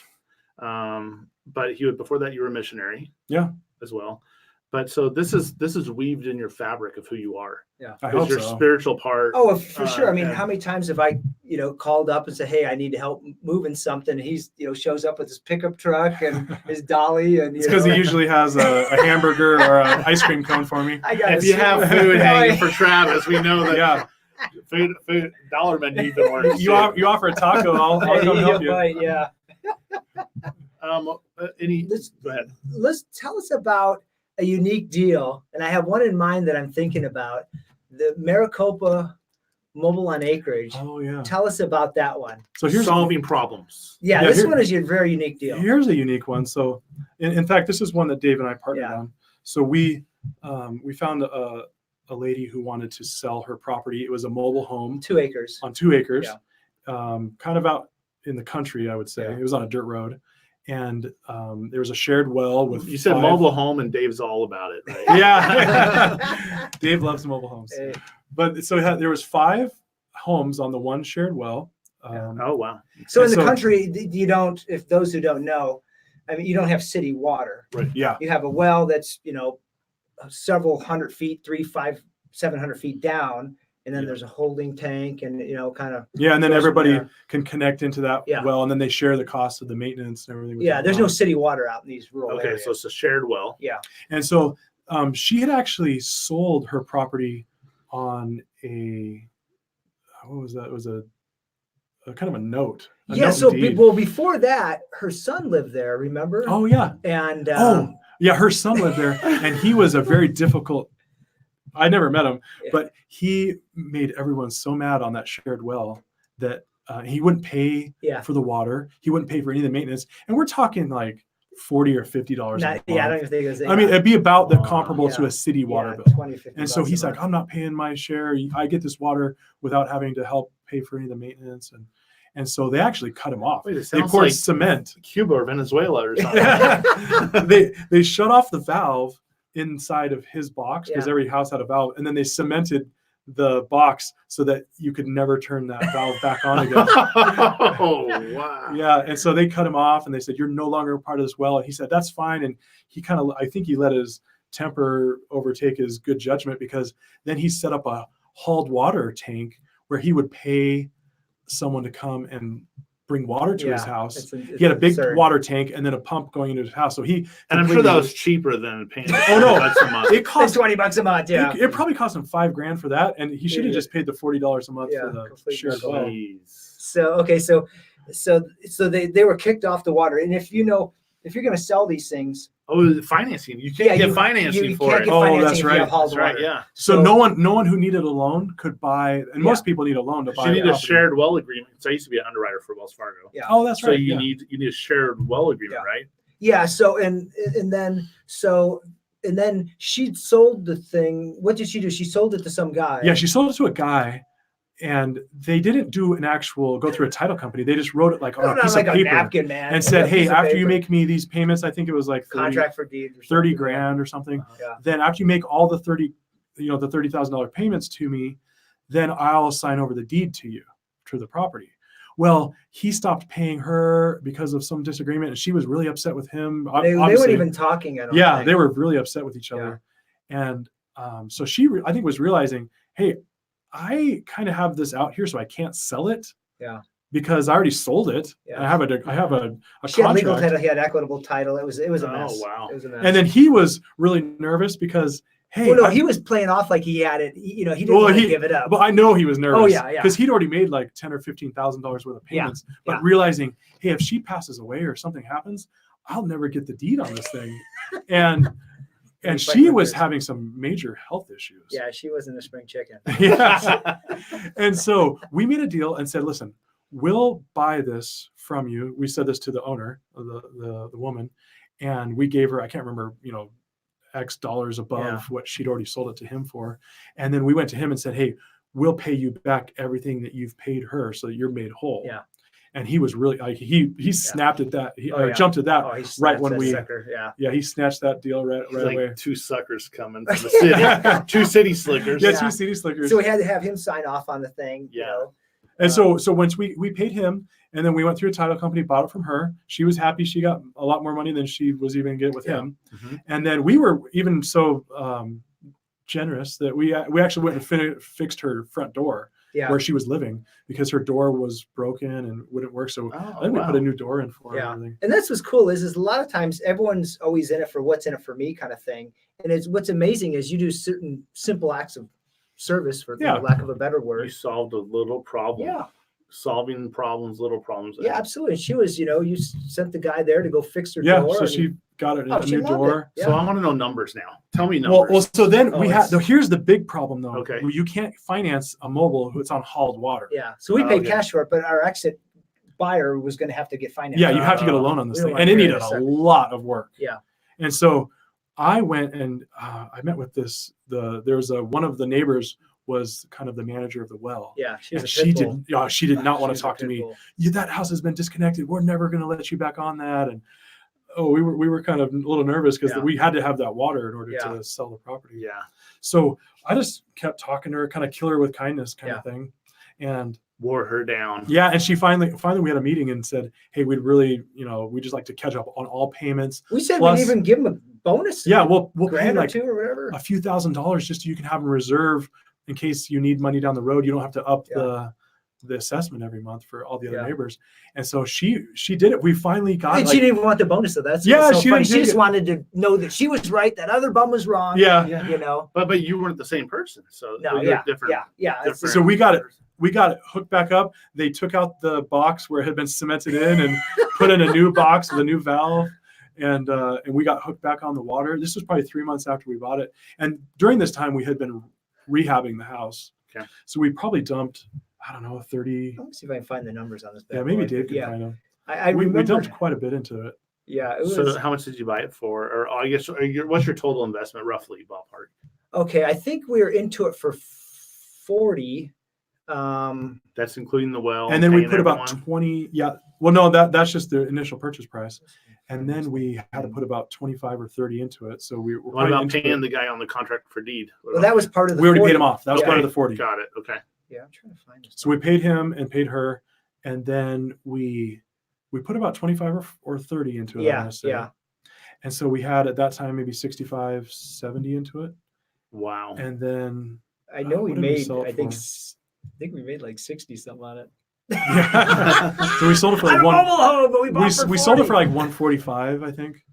A: but before that you were a missionary, as well. But so this is weaved in your fabric of who you are.
B: Yeah,
C: I hope
A: your
C: so.
A: Spiritual part.
B: Oh, for sure. I mean, how many times have I, called up and said, "Hey, I need to help moving something." And he's, shows up with his pickup truck and his dolly, and
C: it's because he usually has a hamburger or an ice cream cone for me.
A: If you have food hanging for Travis, we know that. Food dollar menu even works.
C: You offer a taco, I'll come help you.
B: Right, yeah.
A: Go ahead.
B: Let's tell us about a unique deal, and I have one in mind that I'm thinking about. The Maricopa Mobile on Acreage.
C: Oh yeah.
B: Tell us about that one.
C: So here's
A: solving problems.
B: Yeah, this one is a very unique deal.
C: Here's a unique one. So in fact, this is one that Dave and I partnered on. So we found a lady who wanted to sell her property. It was a mobile home.
B: 2 acres.
C: On 2 acres. Yeah. Kind of out in the country, I would say. It was on a dirt road. And there was a shared well with.
A: You said mobile home, and Dave's all about it, right?
C: Yeah, Dave loves mobile homes. Hey. But so there was 5 homes on the one shared well.
A: Oh wow!
B: So in the country, you don't. If those who don't know, I mean, you don't have city water.
C: Right. Yeah.
B: You have a well that's several hundred feet, 300, 500, 700 feet down. And then there's a holding tank and, kind of.
C: Yeah. And then everybody can connect into that well, and then they share the cost of the maintenance and everything.
B: Yeah. There's no city water out in these rural areas.
A: So it's a shared well.
B: Yeah.
C: And so she had actually sold her property on what was that? It was a kind of a note.
B: So before that, her son lived there, remember?
C: Oh, yeah.
B: And
C: her son lived there, and he was a very difficult. I never met him, but he made everyone so mad on that shared well that he wouldn't pay for the water. He wouldn't pay for any of the maintenance. And we're talking like $40 or $50.
B: I don't even think it was.
C: I mean, it'd be about the comparable to a city water bill.
B: 20, 50
C: and so he's like, I'm not paying my share. I get this water without having to help pay for any of the maintenance. And so they actually cut him off. They poured like cement.
A: Cuba or Venezuela or something.
C: They shut off the valve inside of his box because
B: Yeah.
C: every house had a valve, and then they cemented the box so that you could never turn that valve back on again.
A: Oh, wow.
C: Yeah, and so they cut him off, and they said, "You're no longer a part of this well." And he said, "That's fine." And he kind of, I think he let his temper overtake his good judgment, because then he set up a hauled water tank where he would pay someone to come and bring water to his house. He had a big
B: absurd.
C: water tank and then a pump going into his house. So he,
A: And I'm sure that was cheaper than paying
C: Oh, no.
A: $20 a month.
C: it
B: It's
C: cost,
B: $20 a month. Yeah.
C: it probably cost him $5,000 for that. And he should have just paid the $40 a month
B: Yeah,
C: for the
B: complete
C: shared
B: miracle.
C: well.
A: Jeez.
B: So okay, so they were kicked off the water, and if you're going to sell these things,
A: Oh, financing. You can't get financing
B: you
A: for
B: can't
A: it.
B: get
C: Oh,
B: financing
C: that's
B: if
C: right.
B: you have hauled
A: That's right,
B: water.
A: yeah.
C: So no one who needed a loan could buy, and most people need a loan to buy.
A: You need a
C: property.
A: shared well agreement. So I used to be an underwriter for Wells Fargo.
B: Yeah.
C: Oh, that's
A: So
C: right.
A: you
C: yeah.
A: need a shared well agreement, right?
B: Yeah. So and then she sold the thing. What did she do? She sold it to some guy.
C: Yeah, she sold it to a guy, and they didn't do an actual go through a title company. They just wrote it like on
B: No,
C: a
B: not
C: piece
B: like
C: of
B: a
C: paper
B: napkin, man.
C: and said,
B: A
C: "Hey,
B: piece of
C: after you
B: paper.
C: make me these payments, I think it was like 30,
B: contract for deed or
C: 30
B: something.
C: grand or something.
B: Yeah.
C: Then after you make all the the $30,000 payments to me, then I'll sign over the deed to you to the property." Well, he stopped paying her because of some disagreement, and she was really upset with him.
B: They weren't
C: Obviously.
B: even talking. I don't
C: Yeah,
B: think.
C: they were really upset with each other. And so she, I think, was realizing, hey, I kind of have this out here, so I can't sell it.
B: Yeah.
C: Because I already sold it.
B: Yeah.
C: I have a
B: She had legal
C: contract.
B: title. He had equitable title. It was a mess.
A: Oh, wow.
B: It was a mess.
C: And then he was really nervous because, hey,
B: well, no, he was playing off like he had it. He didn't want to give it up.
C: But I know he was nervous.
B: Oh, yeah.
C: Because he'd already made like $10,000 or $15,000 worth of payments. But
B: yeah.
C: realizing, hey, if she passes away or something happens, I'll never get the deed on this thing. And she was having some major health issues.
B: Yeah, she wasn't a spring chicken.
C: Yeah. And so we made a deal and said, listen, we'll buy this from you. We said this to the owner, the woman, and we gave her, I can't remember, X dollars above what she'd already sold it to him for. And then we went to him and said, hey, we'll pay you back everything that you've paid her so that you're made whole.
B: Yeah.
C: And he was really like, he snapped at that. He jumped at that
B: right
C: when we,
B: sucker.
C: he snatched that deal right
A: like
C: away.
A: Two suckers coming from the city. Two city slickers.
C: Yeah, two city slickers.
B: So we had to have him sign off on the thing.
A: Yeah.
C: And so once we paid him, and then we went through a title company, bought it from her. She was happy. She got a lot more money than she was even getting with him.
A: Mm-hmm.
C: And then we were even so generous that we actually went and fixed her front door where she was living because her door was broken and wouldn't work. So then we put a new door in for her. And everything.
B: And that's what's cool is a lot of times everyone's always in it for what's in it for me kind of thing. And what's amazing is you do certain simple acts of service, for lack of a better word.
A: You solved a little problem.
B: Yeah.
A: Solving problems, little problems.
B: Yeah, absolutely. She was, you sent the guy there to go fix her door.
C: So she got a new door.
B: Yeah.
A: So I want to know numbers now. Tell me numbers.
C: Well, so then here's the big problem though.
A: Okay.
C: You can't finance a mobile who's on hauled water.
B: Yeah. So we paid cash for it, but our exit buyer was going to have to get financed.
C: Yeah, you have to get a loan on this thing. And it needed a lot of work.
B: Yeah.
C: And so I went and I met with one of the neighbors was kind of the manager of the well.
B: Yeah,
C: she did not want to talk to me. That house has been disconnected. We're never going to let you back on that. And we were kind of a little nervous because we had to have that water in order to sell the property.
A: Yeah.
C: So I just kept talking to her, kind of kill her with kindness kind of thing, and
A: wore her down.
C: Yeah, and she finally we had a meeting and said, hey, we'd really, we'd just like to catch up on all payments.
B: We said we'd even give them a bonus.
C: Yeah, we'll
B: grand
C: pay
B: or two or whatever.
C: a few $1,000s just so you can have in reserve in case you need money down the road. You don't have to up the assessment every month for all the other neighbors. And so she did it. We finally got it.
B: And she didn't even want the bonus of that.
C: So
B: she just wanted to know that she was right, that other bum was wrong.
C: Yeah.
A: But you weren't the same person. So
B: no,
A: different.
B: Yeah.
C: So we got it hooked back up. They took out the box where it had been cemented in and put in a new box with a new valve. And we got hooked back on the water. This was probably 3 months after we bought it. And during this time, we had been rehabbing the house.
A: Okay.
C: So we probably dumped, I don't know, 30.
B: Let me see if I can find the numbers on this.
C: Yeah, maybe Dave can find them.
B: I
C: we
B: remember.
C: dumped quite a bit into it.
B: Yeah. It was,
A: so how much did you buy it for? Or I guess, what's your total investment roughly, ballpark?
B: Okay, I think we were into it for 40.
A: That's including the well.
C: And then we put about 20. Yeah, Well, no, that's just the initial purchase price. And then we had to put about 25 or 30 into it. So we were
A: What about paying the guy on the contract for deed?
B: Well, that was part of the
C: we already
B: 40.
C: paid him off. That was
B: Yeah.
C: part of the 40.
A: Got it. Okay.
B: Yeah, I'm trying to find it.
C: So we paid him and paid her. And then we put about 25 or 30 into it. I
B: Yeah,
C: wanna say.
B: yeah.
C: And so we had at that time maybe 65, 70 into it.
A: Wow.
C: And then
B: I know we
C: what did we
B: made,
C: sell it
B: I think,
C: for?
B: I think we made like 60 something on it.
C: Yeah. So we sold it for like
B: I'm
C: one.
B: mobile home, but we bought for
C: We sold it
B: 40.
C: for like 145, I think.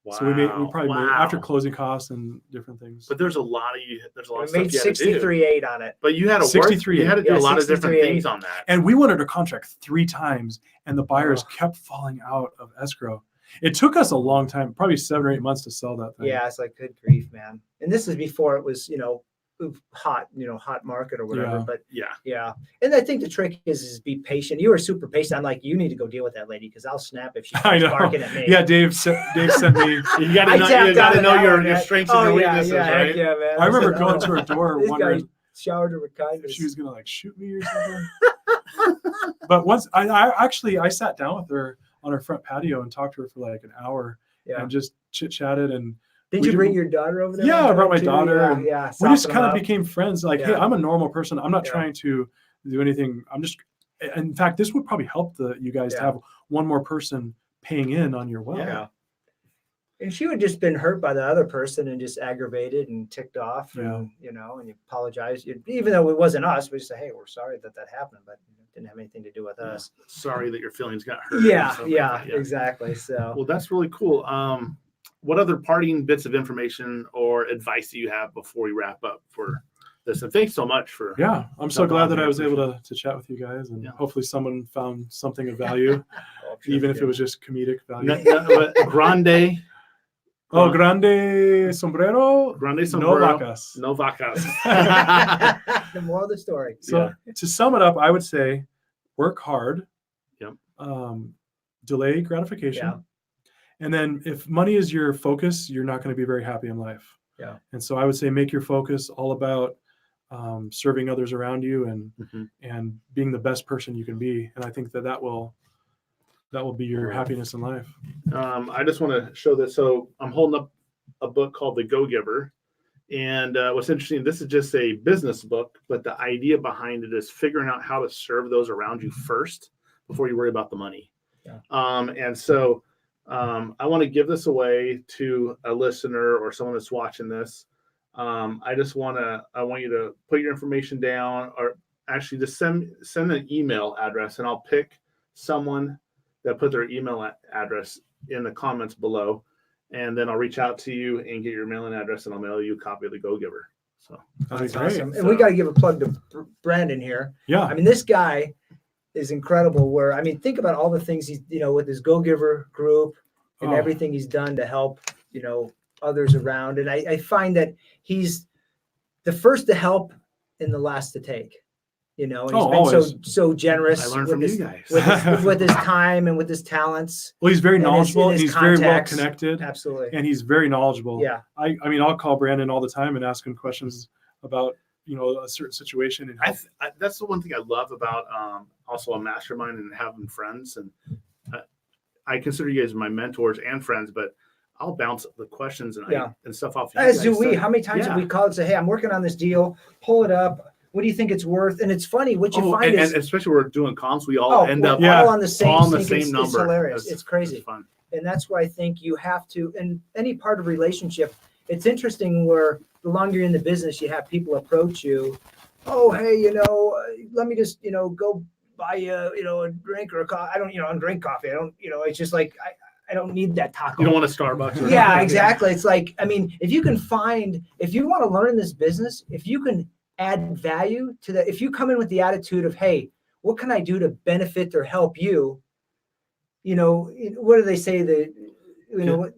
A: Wow.
C: So we probably made
A: Wow.
C: after closing costs and different things.
A: But there's a lot of
B: We
A: stuff
B: made
A: you had to do.
B: 63.8 on it.
A: But you had to work.
C: 63.
A: You had to do
B: Yeah,
A: a lot of different
B: 63.8.
A: things on that.
C: And we went under contract 3 times, and the buyers
B: Oh.
C: kept falling out of escrow. It took us a long time, probably 7 or 8 months to sell that thing.
B: Yeah, it's like, good grief, man. And this is before it was, hot market or whatever.
C: Yeah.
B: But
A: Yeah.
B: yeah. And I think the trick is be patient. You were super patient. I'm like, you need to go deal with that lady because I'll snap if she
C: I
B: starts
C: know.
B: barking at me.
C: Yeah, Dave sent me.
A: You got
B: I
A: to know,
B: tapped
A: you got
B: out
A: to
B: of
A: know
B: that
A: your
B: one, man.
A: strengths and your weaknesses,
B: heck
A: right?
B: yeah, man.
C: I remember
B: said,
C: going to her door
B: this guy
C: wondering
B: showered her with
C: if
B: kindness.
C: she was gonna like shoot me or something. But once I sat down with her on her front patio and talked to her for like an hour
B: Yeah.
C: and just chit chatted. And
B: Did
C: we
B: you
C: did-
B: bring your daughter over there?
C: Yeah,
B: one
C: I brought
B: time
C: my
B: too?
C: daughter,
B: Yeah,
C: and
B: yeah.
C: we just
B: soften
C: kind
B: them
C: of
B: up.
C: became friends. Like, hey,
B: Yeah.
C: I'm a normal person. I'm not
B: Yeah.
C: trying to do anything. I'm just, in fact, this would probably help you guys to
B: Yeah.
C: have one more person paying in on your well.
B: Yeah. And she would just been hurt by the other person and just aggravated and ticked off, and and you apologize. Even though it wasn't us, we just say, "Hey, we're sorry that happened, but it didn't have anything to do with us."
A: Sorry that your feelings got hurt. and
B: Yeah,
A: stuff like
B: yeah,
A: that.
B: exactly. So,
A: Well, that's really cool. What other parting bits of information or advice do you have before we wrap up for this? And thanks so much for.
C: Yeah, I'm so
A: Jump
C: glad
A: on
C: that
A: here,
C: I was able
A: appreciate
C: to chat with you guys, and
A: Yeah.
C: hopefully someone found something of value,
B: oh, sure
C: even
B: we
C: if it
B: did.
C: was just comedic value.
A: But grande
C: Oh, grande sombrero,
A: Grande
C: no
A: sombrero.
C: vacas.
A: No vacas.
B: The moral of the story.
C: So to sum it up, I would say work hard.
A: Yep.
C: Delay gratification.
B: Yeah.
C: And then if money is your focus, you're not going to be very happy in life.
B: Yeah.
C: And so I would say make your focus all about serving others around you and being the best person you can be. And I think that will be your happiness in life.
A: I just want to show this. So I'm holding up a book called The Go-Giver. And what's interesting, this is just a business book, but the idea behind it is figuring out how to serve those around you first before you worry about the money.
B: Yeah.
A: And so I want to give this away to a listener or someone that's watching this. I want you to put your information down, or actually just send an email address, and I'll pick someone that put their email address in the comments below. And then I'll reach out to you and get your mailing address, and I'll mail you a copy of The Go-Giver. So
C: That'd
B: That's
C: be great.
B: awesome. And we got to give a plug to Brandon here.
C: Yeah.
B: I mean, this guy is incredible. Think about all the things he's, with his Go-Giver group and
C: Oh.
B: everything he's done to help, others around. And I find that he's the first to help and the last to take, and he's been
C: always.
B: so generous.
A: I learned from
B: with
A: you
B: his,
A: guys.
B: with his time and with his talents.
C: Well, he's very
B: And his-
C: knowledgeable,
B: and
C: and
B: his
C: he's very well
B: contacts.
C: connected,
B: Absolutely.
C: and he's very knowledgeable.
B: Yeah.
C: I mean, I'll call Brandon all the time and ask him questions about, a certain situation. And
A: that's the one thing I love about also a mastermind and having friends. And I consider you guys my mentors and friends, but I'll bounce the questions and stuff off you
B: As
A: guys.
B: do we.
A: So-
B: How many times have
A: Yeah.
B: we called and say, "Hey, I'm working on this deal. Pull it up. What do you think it's worth?" And it's funny. What you find
A: and
B: is,
A: especially when we're doing comps, we all end
B: we're
A: up
C: Yeah.
B: all on the same,
A: all on the
B: sync.
A: same
B: It's
A: number.
B: hilarious. It's crazy.
A: fun.
B: And that's why I think you have to, in any part of relationship, it's interesting where the longer you're in the business, you have people approach you. Oh, hey, let me just, go buy you, a drink or a coffee. I don't drink coffee. I don't, it's just like, I don't need that taco.
A: You don't want a Starbucks. Or
B: Yeah, exactly. It's like, if you want to learn in this business, if you can add value to that, if you come in with the attitude of, hey, what can I do to benefit or help you? What do they say? When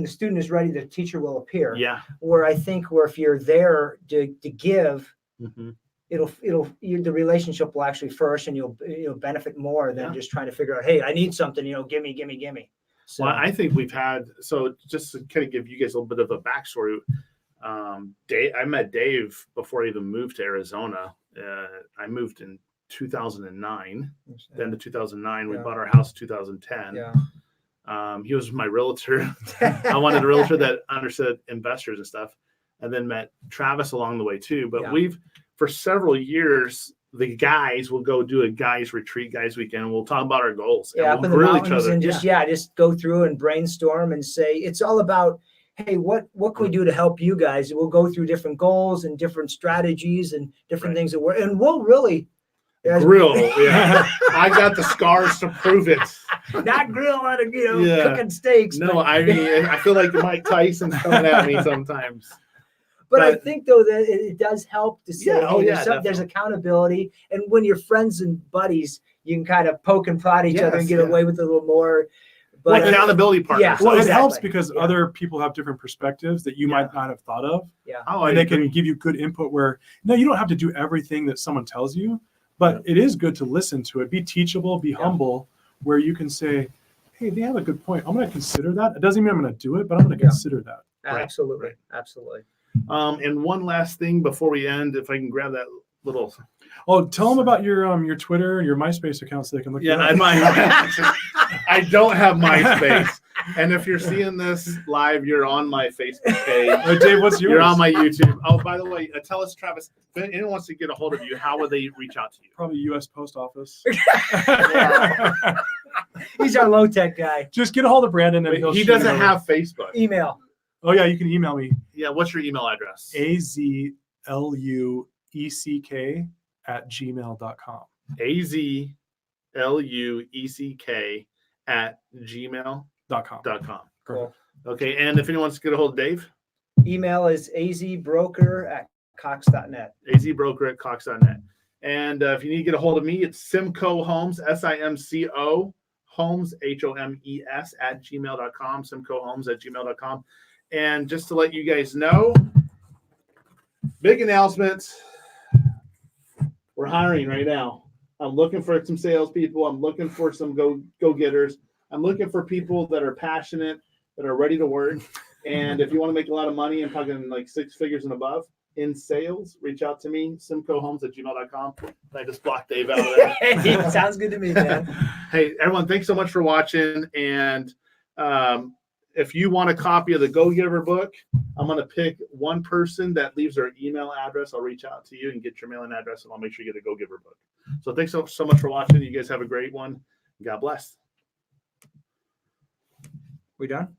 B: the student is ready, the teacher will appear.
A: Yeah.
B: Where I think if you're there to give,
A: Mhm.
B: the relationship will actually flourish, and you'll benefit more than
A: Yeah.
B: just trying to figure out, hey, I need something, give me. So
A: Well, I think we've had, so just to kind of give you guys a little bit of a backstory. I met Dave before I even moved to Arizona. I moved in 2009. Then to 2009, we
B: Yeah.
A: bought our house 2010.
B: Yeah.
A: He was my realtor. I wanted a realtor that understood investors and stuff, and then met Travis along the way too. But
B: Yeah.
A: we've, for several years, the guys will go do a guys retreat, guys weekend, and we'll talk about our goals.
B: Yeah,
A: And
B: up
A: we'll
B: in the
A: grill
B: mountains and just go through and brainstorm and say it's all about, hey, what can we do to help you guys? We'll go through different goals and different strategies and different things that work, and we'll really
A: grill. Yeah, I got the scars to prove it.
B: not grill out of cooking steaks.
A: No, I mean I feel like Mike Tyson's coming at me sometimes.
B: But I think though that it does help to say, there's
A: definitely.
B: accountability, and when you're friends and buddies, you can kind of poke and prod each other and get away with a little more. But
A: accountability partners.
B: Yeah.
C: Well,
B: Exactly.
C: it helps because other people have different perspectives that you might not have thought of.
B: Yeah.
A: Oh,
C: And they can give you good input where, no, you don't have to do everything that someone tells you, but it is good to listen to it, be teachable, be humble, where you can say, hey, they have a good point. I'm going to consider that. It doesn't mean I'm going to do it, but I'm going to consider that.
B: Absolutely.
A: Right.
B: Absolutely.
A: And one last thing before we end, if I can grab that little.
C: Oh, tell them about your Twitter, your MySpace account so they can look.
A: Yeah, I don't have MySpace. And if you're seeing this live, you're on my Facebook page.
C: Dave, what's yours?
A: You're on my YouTube. Oh, by the way, tell us, Travis, if anyone wants to get a hold of you, how would they reach out to you?
C: Probably U.S. Post Office.
B: He's our low tech guy.
C: Just get a hold of Brandon and
A: He doesn't have Facebook.
B: Email.
C: Oh yeah, you can email me.
A: Yeah, what's your email address?
C: azlueck@gmail.com.
A: azlueck@gmail.com.
B: Cool.
A: Okay, and if anyone wants to get a hold of Dave?
B: Email is azbroker@cox.net.
A: azbroker@cox.net. And if you need to get a hold of me, it's Simco Homes, SIMCO Homes, HOMES @gmail.com, simcohomes@gmail.com. And just to let you guys know, big announcement. We're hiring right now. I'm looking for some salespeople. I'm looking for some go-getters. I'm looking for people that are passionate, that are ready to work. And if you want to make a lot of money, I'm talking like 6 figures and above in sales, reach out to me, simcohomes@gmail.com. I just blocked Dave out of there.
B: Sounds good to me, man.
A: Hey, everyone, thanks so much for watching. And if you want a copy of the Go Giver book, I'm going to pick one person that leaves their email address. I'll reach out to you and get your mailing address, and I'll make sure you get a Go Giver book. So thanks so much for watching. You guys have a great one. God bless.
B: We done?